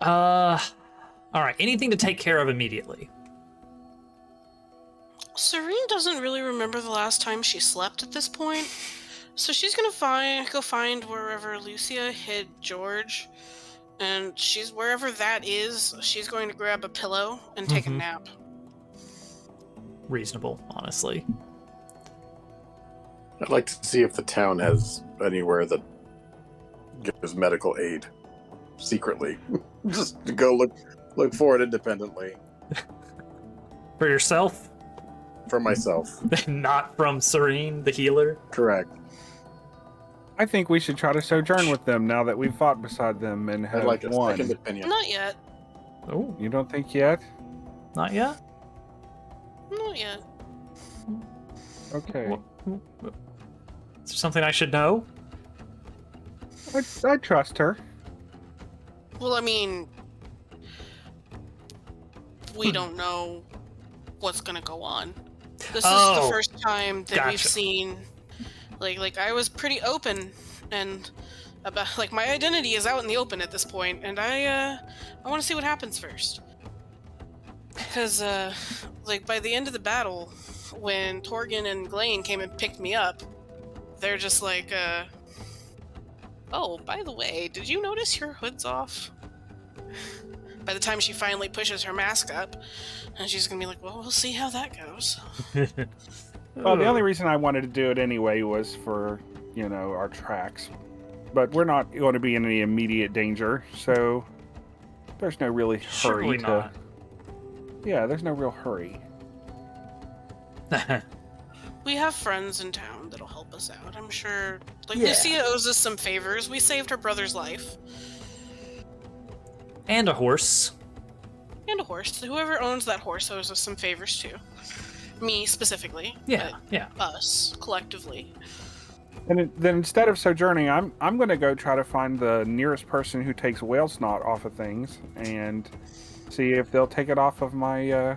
All right, anything to take care of immediately? Serene doesn't really remember the last time she slept at this point, so she's gonna go find wherever Lucia hid George, and wherever that is, she's going to grab a pillow and take a nap. Reasonable, honestly. I'd like to see if the town has anywhere that gives medical aid secretly. Just to go look for it independently. For yourself? For myself. Not from Serene, the healer? Correct. I think we should try to sojourn with them now that we've fought beside them and I'd have like a won. second opinion. Not yet. Oh, You don't think yet? not yet? Not yet. Okay. Is there something I should know? I trust her. Well, I mean, we don't know what's gonna go on. This is the first time that we've gotcha. seen, like I was pretty open and about like my identity is out in the open at this point, and I want to see what happens first. Because like by the end of the battle, when Torgan and Glane came and picked me up, they're just like, oh, by the way, did you notice your hood's off? By the time she finally pushes her mask up, and she's gonna be like, well, we'll see how that goes. Well, the only reason I wanted to do it anyway was for, our tracks. But we're not going to be in any immediate danger, so there's no really hurry Surely to... not. Yeah, there's no real hurry. We have friends in town that'll help us out, I'm sure. Like, Yeah. Lucia owes us some favors. We saved her brother's life. And a horse. And a horse. Whoever owns that horse owes us some favors, too. Me, specifically. Yeah, but yeah. us, collectively. And then instead of sojourning, I'm going to go try to find the nearest person who takes whale snot off of things and see if they'll take it off of my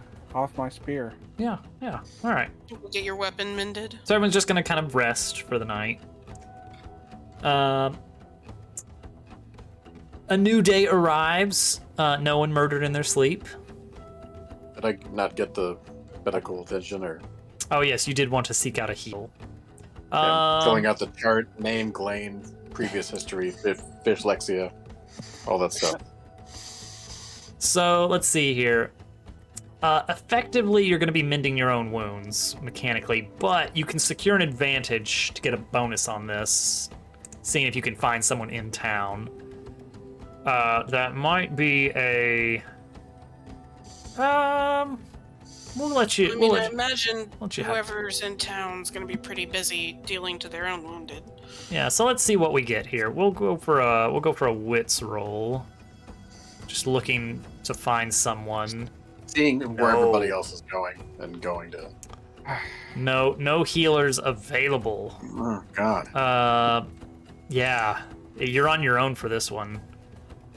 spear. Yeah. All right. Get your weapon mended. So everyone's just gonna kind of rest for the night. A new day arrives. No one murdered in their sleep. Did I not get the medical attention or Oh yes, you did want to seek out a heal. filling out the chart, name, Glane, previous history, fish Lexia, all that stuff? So let's see here. Effectively, you're going to be mending your own wounds mechanically, but you can secure an advantage to get a bonus on this, seeing if you can find someone in town. That might be a. We'll let you. I mean, We'll I let you, imagine let you have- whoever's in town's gonna be pretty busy dealing to their own wounded. yeah. So let's see what we get here. We'll go for a wits roll. Just looking to find someone. Seeing where No. everybody else is going and going to. No healers available. Oh God. Yeah, you're on your own for this one,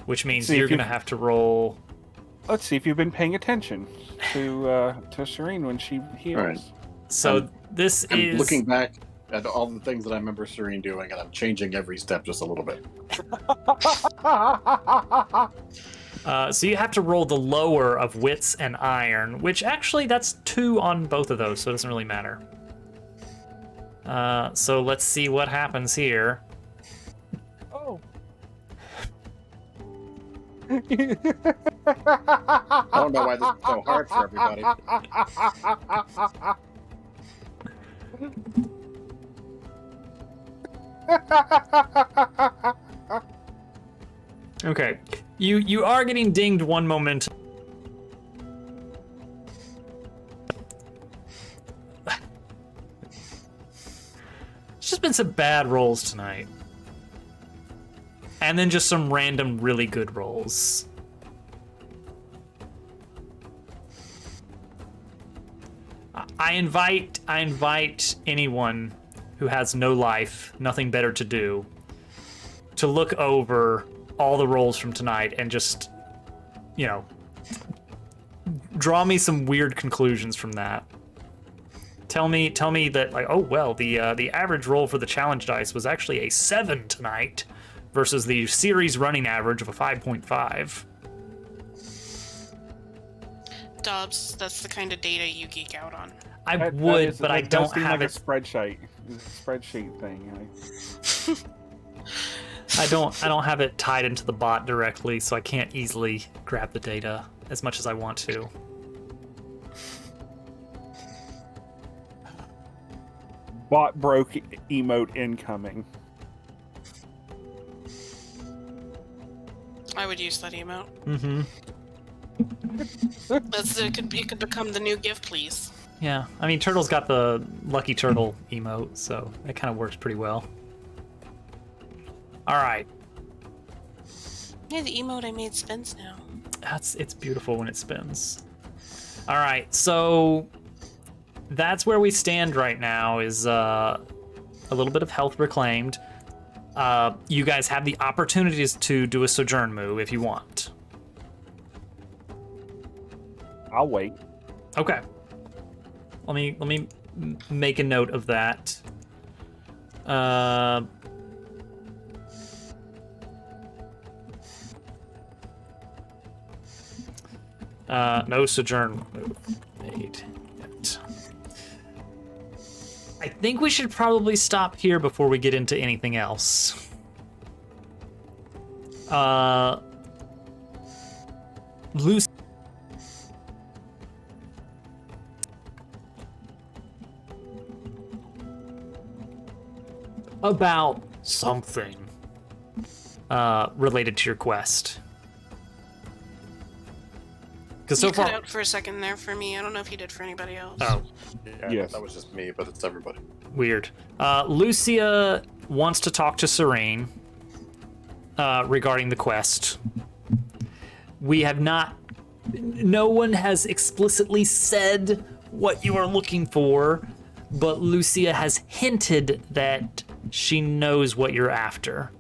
which means See if you're you- gonna have to roll. Let's see if you've been paying attention to Serene when she heals. Right. So this I'm is looking back at all the things that I remember Serene doing, and I'm changing every step just a little bit. so you have to roll the lower of wits and iron, which actually that's 2 on both of those, so it doesn't really matter. So let's see what happens here. Oh. I don't know why this is so hard for everybody. Okay, you are getting dinged one moment. It's just been some bad rolls tonight. And then just some random really good rolls. I invite anyone who has no life, nothing better to do, to look over all the rolls from tonight and just, draw me some weird conclusions from that. Tell me that, like, oh well, the average roll for the challenge dice was actually a 7 tonight versus the series running average of a 5.5. Dobbs, that's the kind of data you geek out on. I That would, is- but I that does don't seem have like it. a spreadsheet thing. I don't have it tied into the bot directly, so I can't easily grab the data as much as I want to. Bot broke emote incoming. I would use that emote. Mm-hmm. It could become the new gift, please. Yeah, I mean, Turtle's got the Lucky Turtle emote, so it kind of works pretty well. All right. Yeah, the emote I made spins now. It's beautiful when it spins. All right, so that's where we stand right now, is a little bit of health reclaimed. You guys have the opportunities to do a sojourn move if you want. I'll wait. Okay. Let me make a note of that. No sojourn move made yet. I think we should probably stop here before we get into anything else. Lucy. About something related to your quest. Because so You cut far, out for a second there for me. I don't know if you did for anybody else. oh, Yeah, Yes. that was just me, but it's everybody. weird. Lucia wants to talk to Serene regarding the quest. We have not. No one has explicitly said what you are looking for, but Lucia has hinted that she knows what you're after.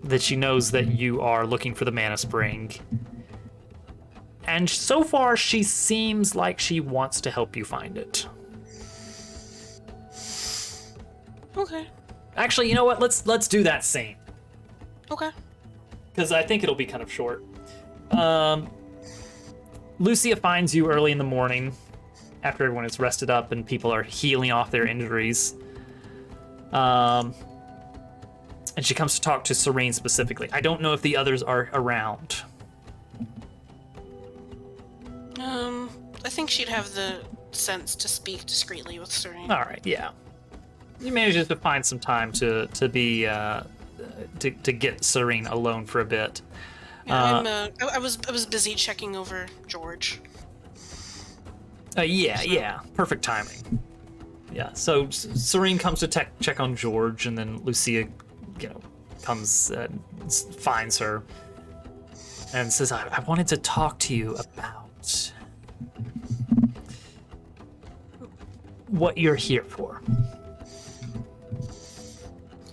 That she knows that you are looking for the Mana Spring. And so far, she seems like she wants to help you find it. Okay. Actually, you know what? Let's do that scene, Okay. because I think it'll be kind of short. Lucia finds you early in the morning, after everyone is rested up and people are healing off their injuries. And she comes to talk to Serene specifically. I don't know if the others are around. I think she'd have the sense to speak discreetly with Serene. All right, yeah. You managed to find some time to be to get Serene alone for a bit. Yeah, I was busy checking over George. Yeah, perfect timing. Yeah, so Serene comes to check on George, and then Lucia, comes finds her and says, I wanted to talk to you about what you're here for.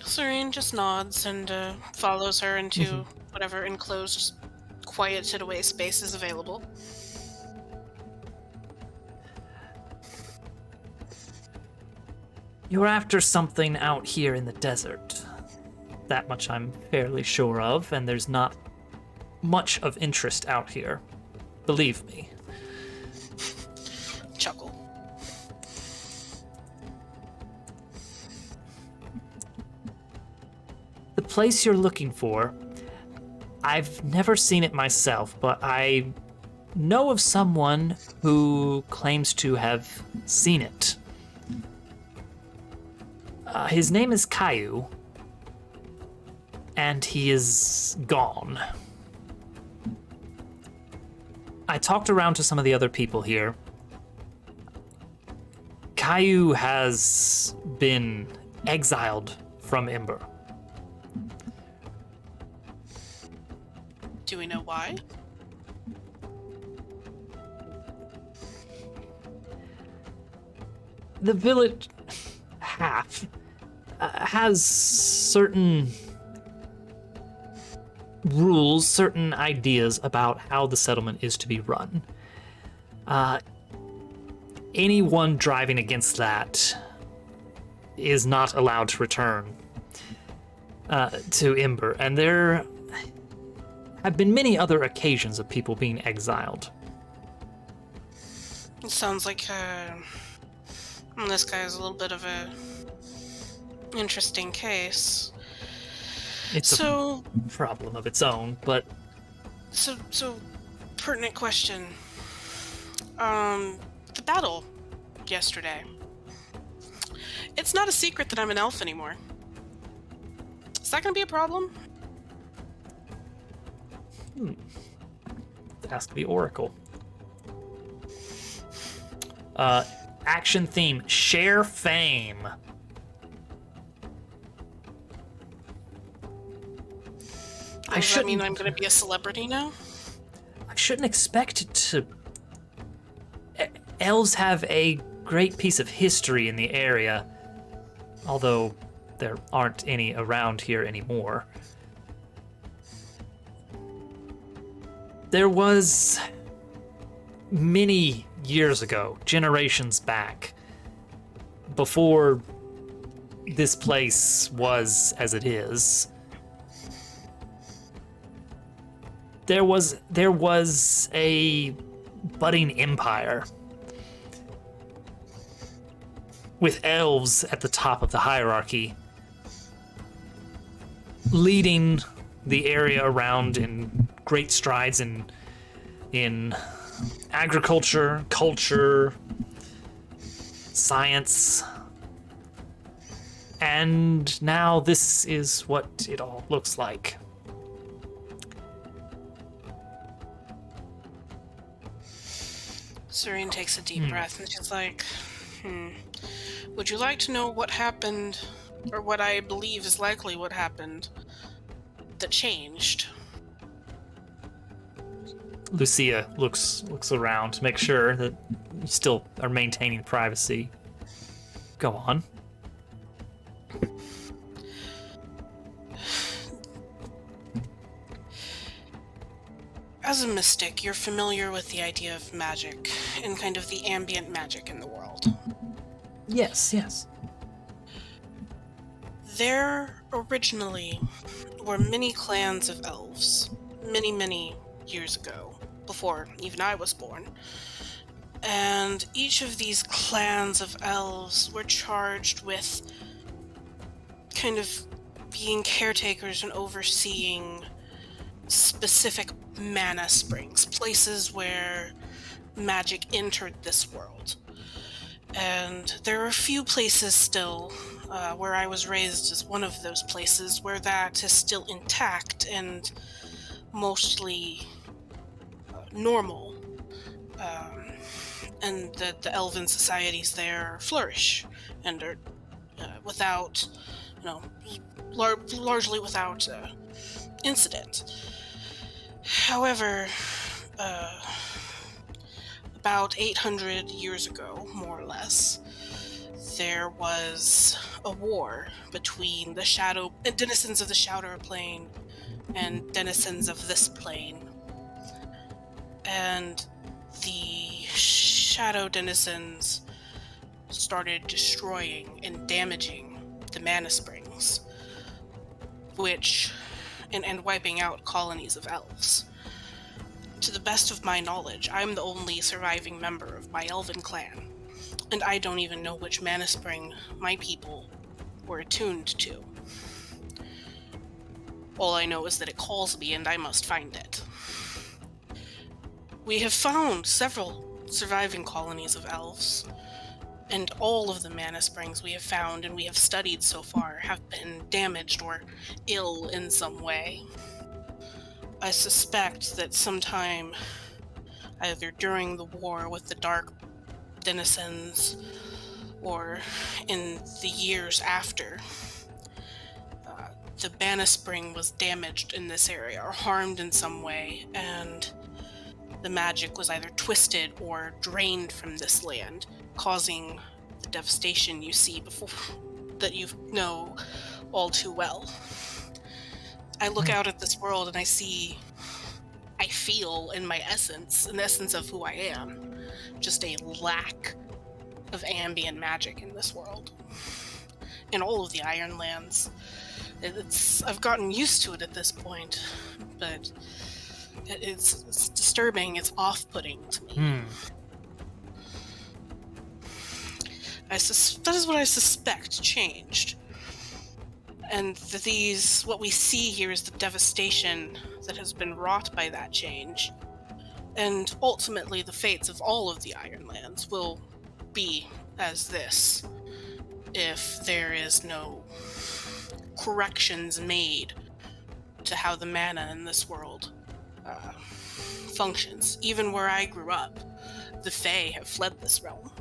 Serene just nods and follows her into whatever enclosed, quieted away space is available. You're after something out here in the desert. That much I'm fairly sure of, and there's not much of interest out here. Believe me. Chuckle. The place you're looking for, I've never seen it myself, but I know of someone who claims to have seen it. His name is Caillou, and he is gone. I talked around to some of the other people here. Caillou has been exiled from Ember. Do we know why? The village half has certain rules, certain ideas about how the settlement is to be run. Anyone driving against that is not allowed to return to Ember, and there have been many other occasions of people being exiled. It sounds like this guy is a little bit of a interesting case. It's a problem of its own, but So pertinent question. The battle yesterday. It's not a secret that I'm an elf anymore. Is that going to be a problem? Ask the Oracle. Action theme, share fame. Does that mean I'm going to be a celebrity now? I shouldn't expect it to... Elves have a great piece of history in the area, although there aren't any around here anymore. There was many years ago, generations back, before this place was as it is, there was a budding empire with elves at the top of the hierarchy, leading the area around in great strides in agriculture, culture, science. And now this is what it all looks like. Serene takes a deep breath and she's like, would you like to know what happened, or what I believe is likely what happened, that changed? Lucia looks around to make sure that you still are maintaining privacy. Go on. As a mystic, you're familiar with the idea of magic and kind of the ambient magic in the world. Yes. There originally were many clans of elves, many years ago, before even I was born. And each of these clans of elves were charged with kind of being caretakers and overseeing specific mana springs, places where magic entered this world. And there are a few places still, where I was raised as one of those places, where that is still intact and mostly normal. And that the elven societies there flourish and are without, largely without incident. However, about 800 years ago, more or less, there was a war between the denizens of the Shadow Plane and denizens of this plane. And the Shadow denizens started destroying and damaging the mana springs, and wiping out colonies of elves. To the best of my knowledge, I'm the only surviving member of my elven clan, and I don't even know which mana spring my people were attuned to. All I know is that it calls me and I must find it. We have found several surviving colonies of elves, and all of the mana springs we have found and we have studied so far have been damaged or ill in some way. I suspect that sometime, either during the war with the Dark Denizens or in the years after, the mana spring was damaged in this area or harmed in some way, and the magic was either twisted or drained from this land, causing the devastation you see before, that you know all too well. I look out at this world and I feel in my essence, in the essence of who I am, just a lack of ambient magic in this world. In all of the Ironlands. I've gotten used to it at this point, but it's disturbing, it's off-putting to me. That is what I suspect changed. And what we see here is the devastation that has been wrought by that change. And ultimately the fates of all of the Ironlands will be as this. if there is no corrections made to how the mana in this world functions. Even where I grew up, the Fae have fled this realm.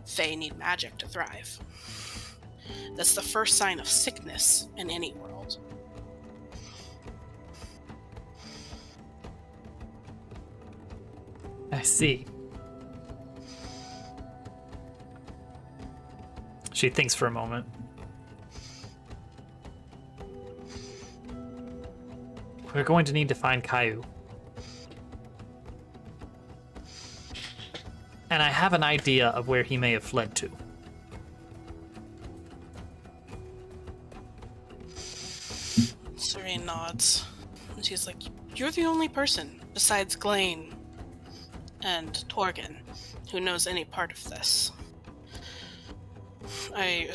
Fae need magic to thrive. That's the first sign of sickness in any world. I see. She thinks for a moment. We're going to need to find Caillou. And I have an idea of where he may have fled to. Serene nods. And she's like, you're the only person, besides Glane and Torgen, who knows any part of this. I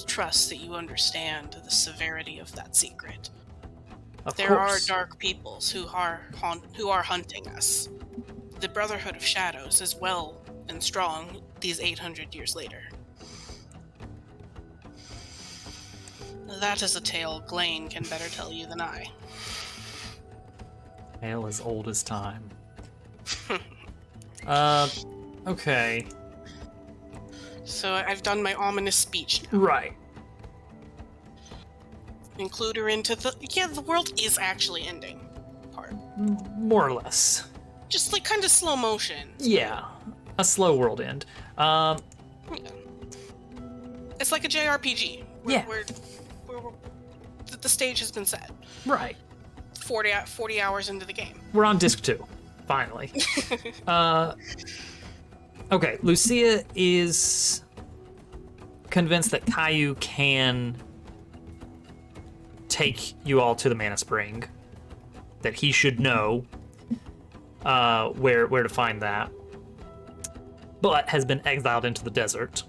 trust that you understand the severity of that secret. Of There course. are dark peoples who are hunting us. The Brotherhood of Shadows is well and strong these 800 years later. That is a tale Glane can better tell you than I. Tale as old as time. Okay. So I've done my ominous speech now. Right. Include her into the world is actually ending part. More or less. Just like kind of slow motion. Yeah. A slow world end. It's like a JRPG. Yeah. Where the stage has been set. Right. 40 hours into the game. We're on disc 2. Finally. Okay, Lucia is convinced that Caillou can take you all to the Mana Spring. That he should know where to find that. But has been exiled into the desert.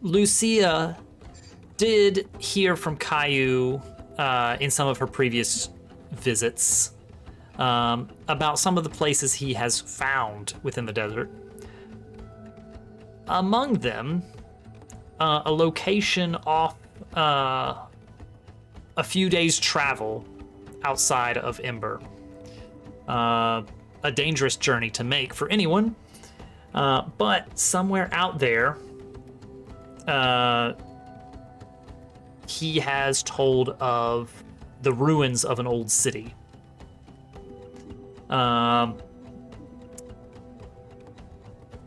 Lucia did hear from Caillou in some of her previous visits about some of the places he has found within the desert. Among them, a location off a few days' travel outside of Ember. A dangerous journey to make for anyone, but somewhere out there, he has told of the ruins of an old city.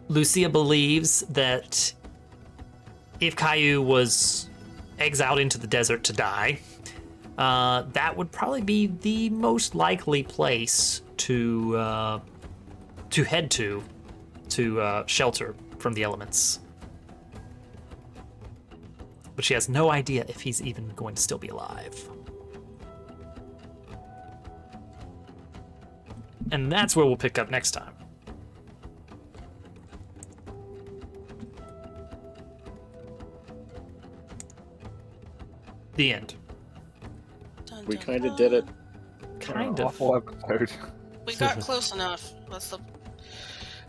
Lucia believes that if Caillou was exiled into the desert to die, that would probably be the most likely place to head to shelter from the elements. But she has no idea if he's even going to still be alive. And that's where we'll pick up next time. The end. Dun, We dun, kind of dun. did it. Kind of. Awful episode. We got close enough.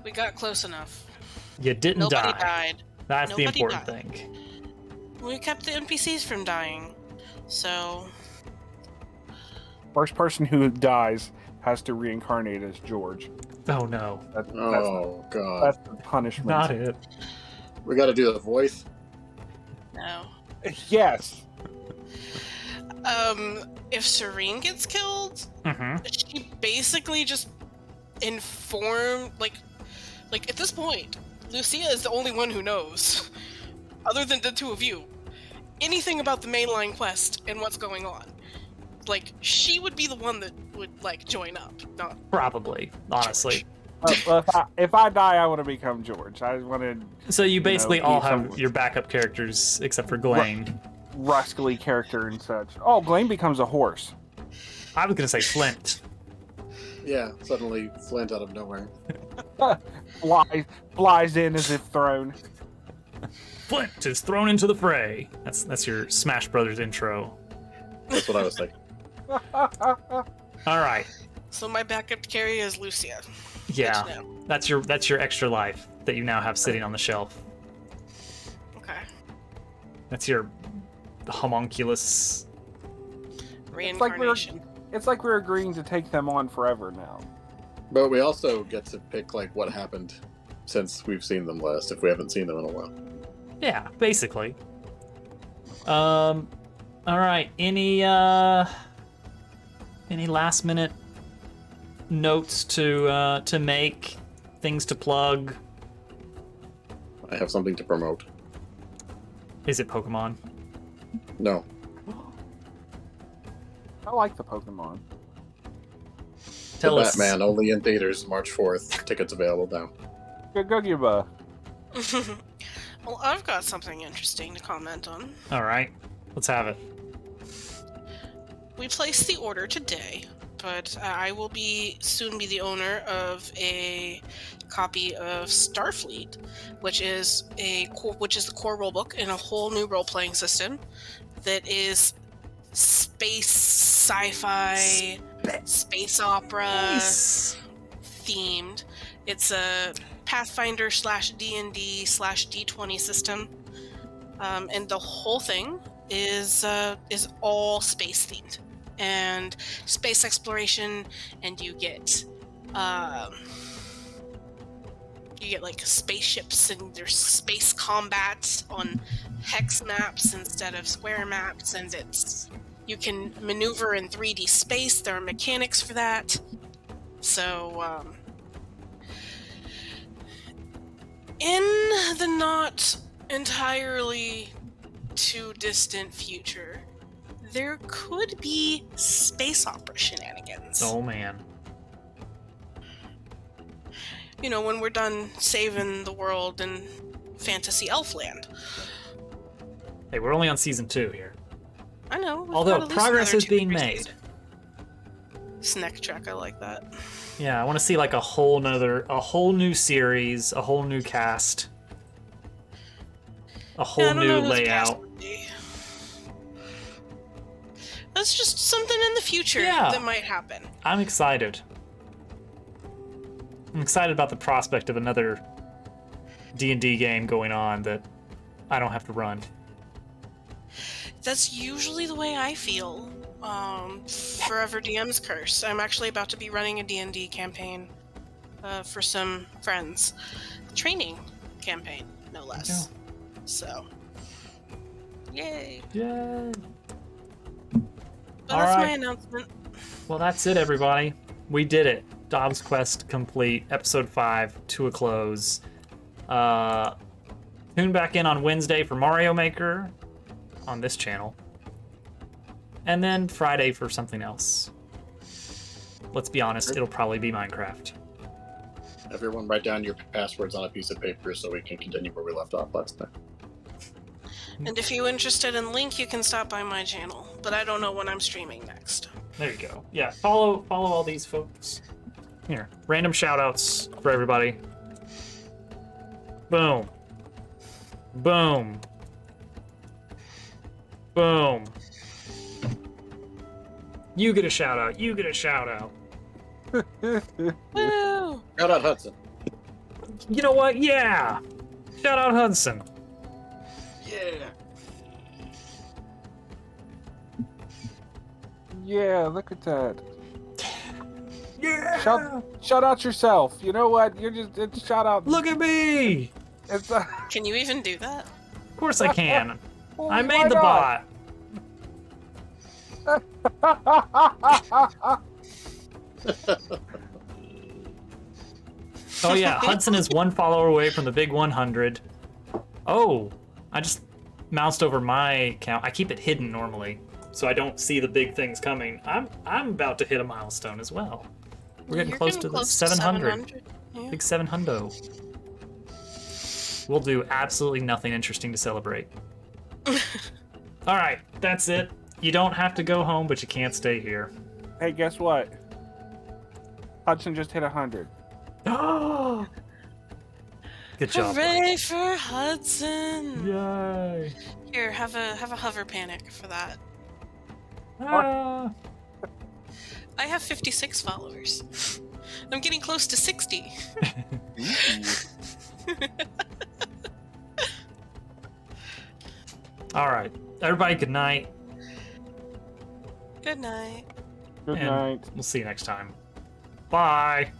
We got close enough. You didn't Nobody die. died. That's the Nobody important died. thing. We kept the NPCs from dying. So First person who dies has to reincarnate as George. Oh no. Oh god, That's the punishment. Not it. we got to do the voice. no. Yes. If Serene gets killed, Mm-hmm. she basically just informed like at this point, Lucia is the only one who knows, other than the two of you, anything about the mainline quest and what's going on. Like, she would be the one that would like join up, not Probably, honestly. Well, if I die, I want to become George. I want to So you basically be all have someone. your backup characters except for Glane. rascally character and such. Oh, Glane becomes a horse. I was gonna say Flint. Yeah, suddenly Flint out of nowhere. Flies in as if thrown. Flint is thrown into the fray. That's your Smash Brothers intro. That's what I was thinking. All right. so my backup carry is Lucia. Yeah. Good to know. That's your extra life. that you now have sitting on the shelf. Okay. That's your homunculus. Reincarnation. It's like we're agreeing to take them on forever now. But we also get to pick like what happened since we've seen them last, if we haven't seen them in a while. Yeah, basically. All right. Any last minute notes to make, things to plug? I have something to promote. Is it Pokemon? No. I like the Pokemon. Tell the us. Batman, only in theaters, March 4th. Tickets available now. Go, Giba. Well, I've got something interesting to comment on. All right. Let's have it. We placed the order today, but I will soon be the owner of a copy of Starfleet, which is the core rulebook in a whole new role-playing system that is space, sci-fi, space opera themed. It's a Pathfinder /D&D/D20 system, and the whole thing is all space themed and space exploration, and you get like spaceships, and there's space combat on hex maps instead of square maps, and you can maneuver in 3D space. There are mechanics for that. So in the not entirely too distant future, there could be space opera shenanigans. Oh man. You know, when we're done saving the world in fantasy Elfland. Hey, we're only on season 2 here. I know. we've Although got at least progress another is 2 being more made. seasons. Snack check, I like that. Yeah, I want to see like a whole new series, a whole new cast, a whole Yeah, I don't new know who's cast layout. would be. That's just something in the future Yeah. that might happen. I'm excited. I'm excited about the prospect of another D&D game going on that I don't have to run. That's usually the way I feel. Forever DM's Curse. I'm actually about to be running a D&D campaign for some friends. Training campaign, no less. So, yay. Yay! But All that's my right. announcement. Well, that's it, everybody. We did it. DobbsQuest complete. Episode 5 to a close. Tune back in on Wednesday for Mario Maker on this channel. And then Friday for something else. Let's be honest, it'll probably be Minecraft. Everyone write down your passwords on a piece of paper so we can continue where we left off last time. And if you're interested in Link, you can stop by my channel. But I don't know when I'm streaming next. There you go. Yeah, follow all these folks. Here, random shout-outs for everybody. Boom. Boom. Boom. You get a shout-out. You get a shout-out. Woo! Shout out Hudson. You know what? Yeah. Shout out Hudson. Yeah. Yeah, look at that. Yeah. Shout out yourself. You know what? It's shout out. Look at me. It's Can you even do that? Of course I can. well, I why made the not? bot. Oh yeah, Hudson is 1 follower away from the big 100. Oh, I just moused over my count. I keep it hidden normally, so I don't see the big things coming. I'm about to hit a milestone as well. We're getting You're close to the 700. Yeah. Big 700. We'll do absolutely nothing interesting to celebrate. All right, that's it. You don't have to go home, but you can't stay here. Hey, guess what? Hudson just hit 100. Oh! Good job. Hooray for Hudson! Yay! Here, have a hover panic for that. Ah. I have 56 followers. I'm getting close to 60. All right, everybody. Good night. Good night. Good And night. We'll see you next time. Bye.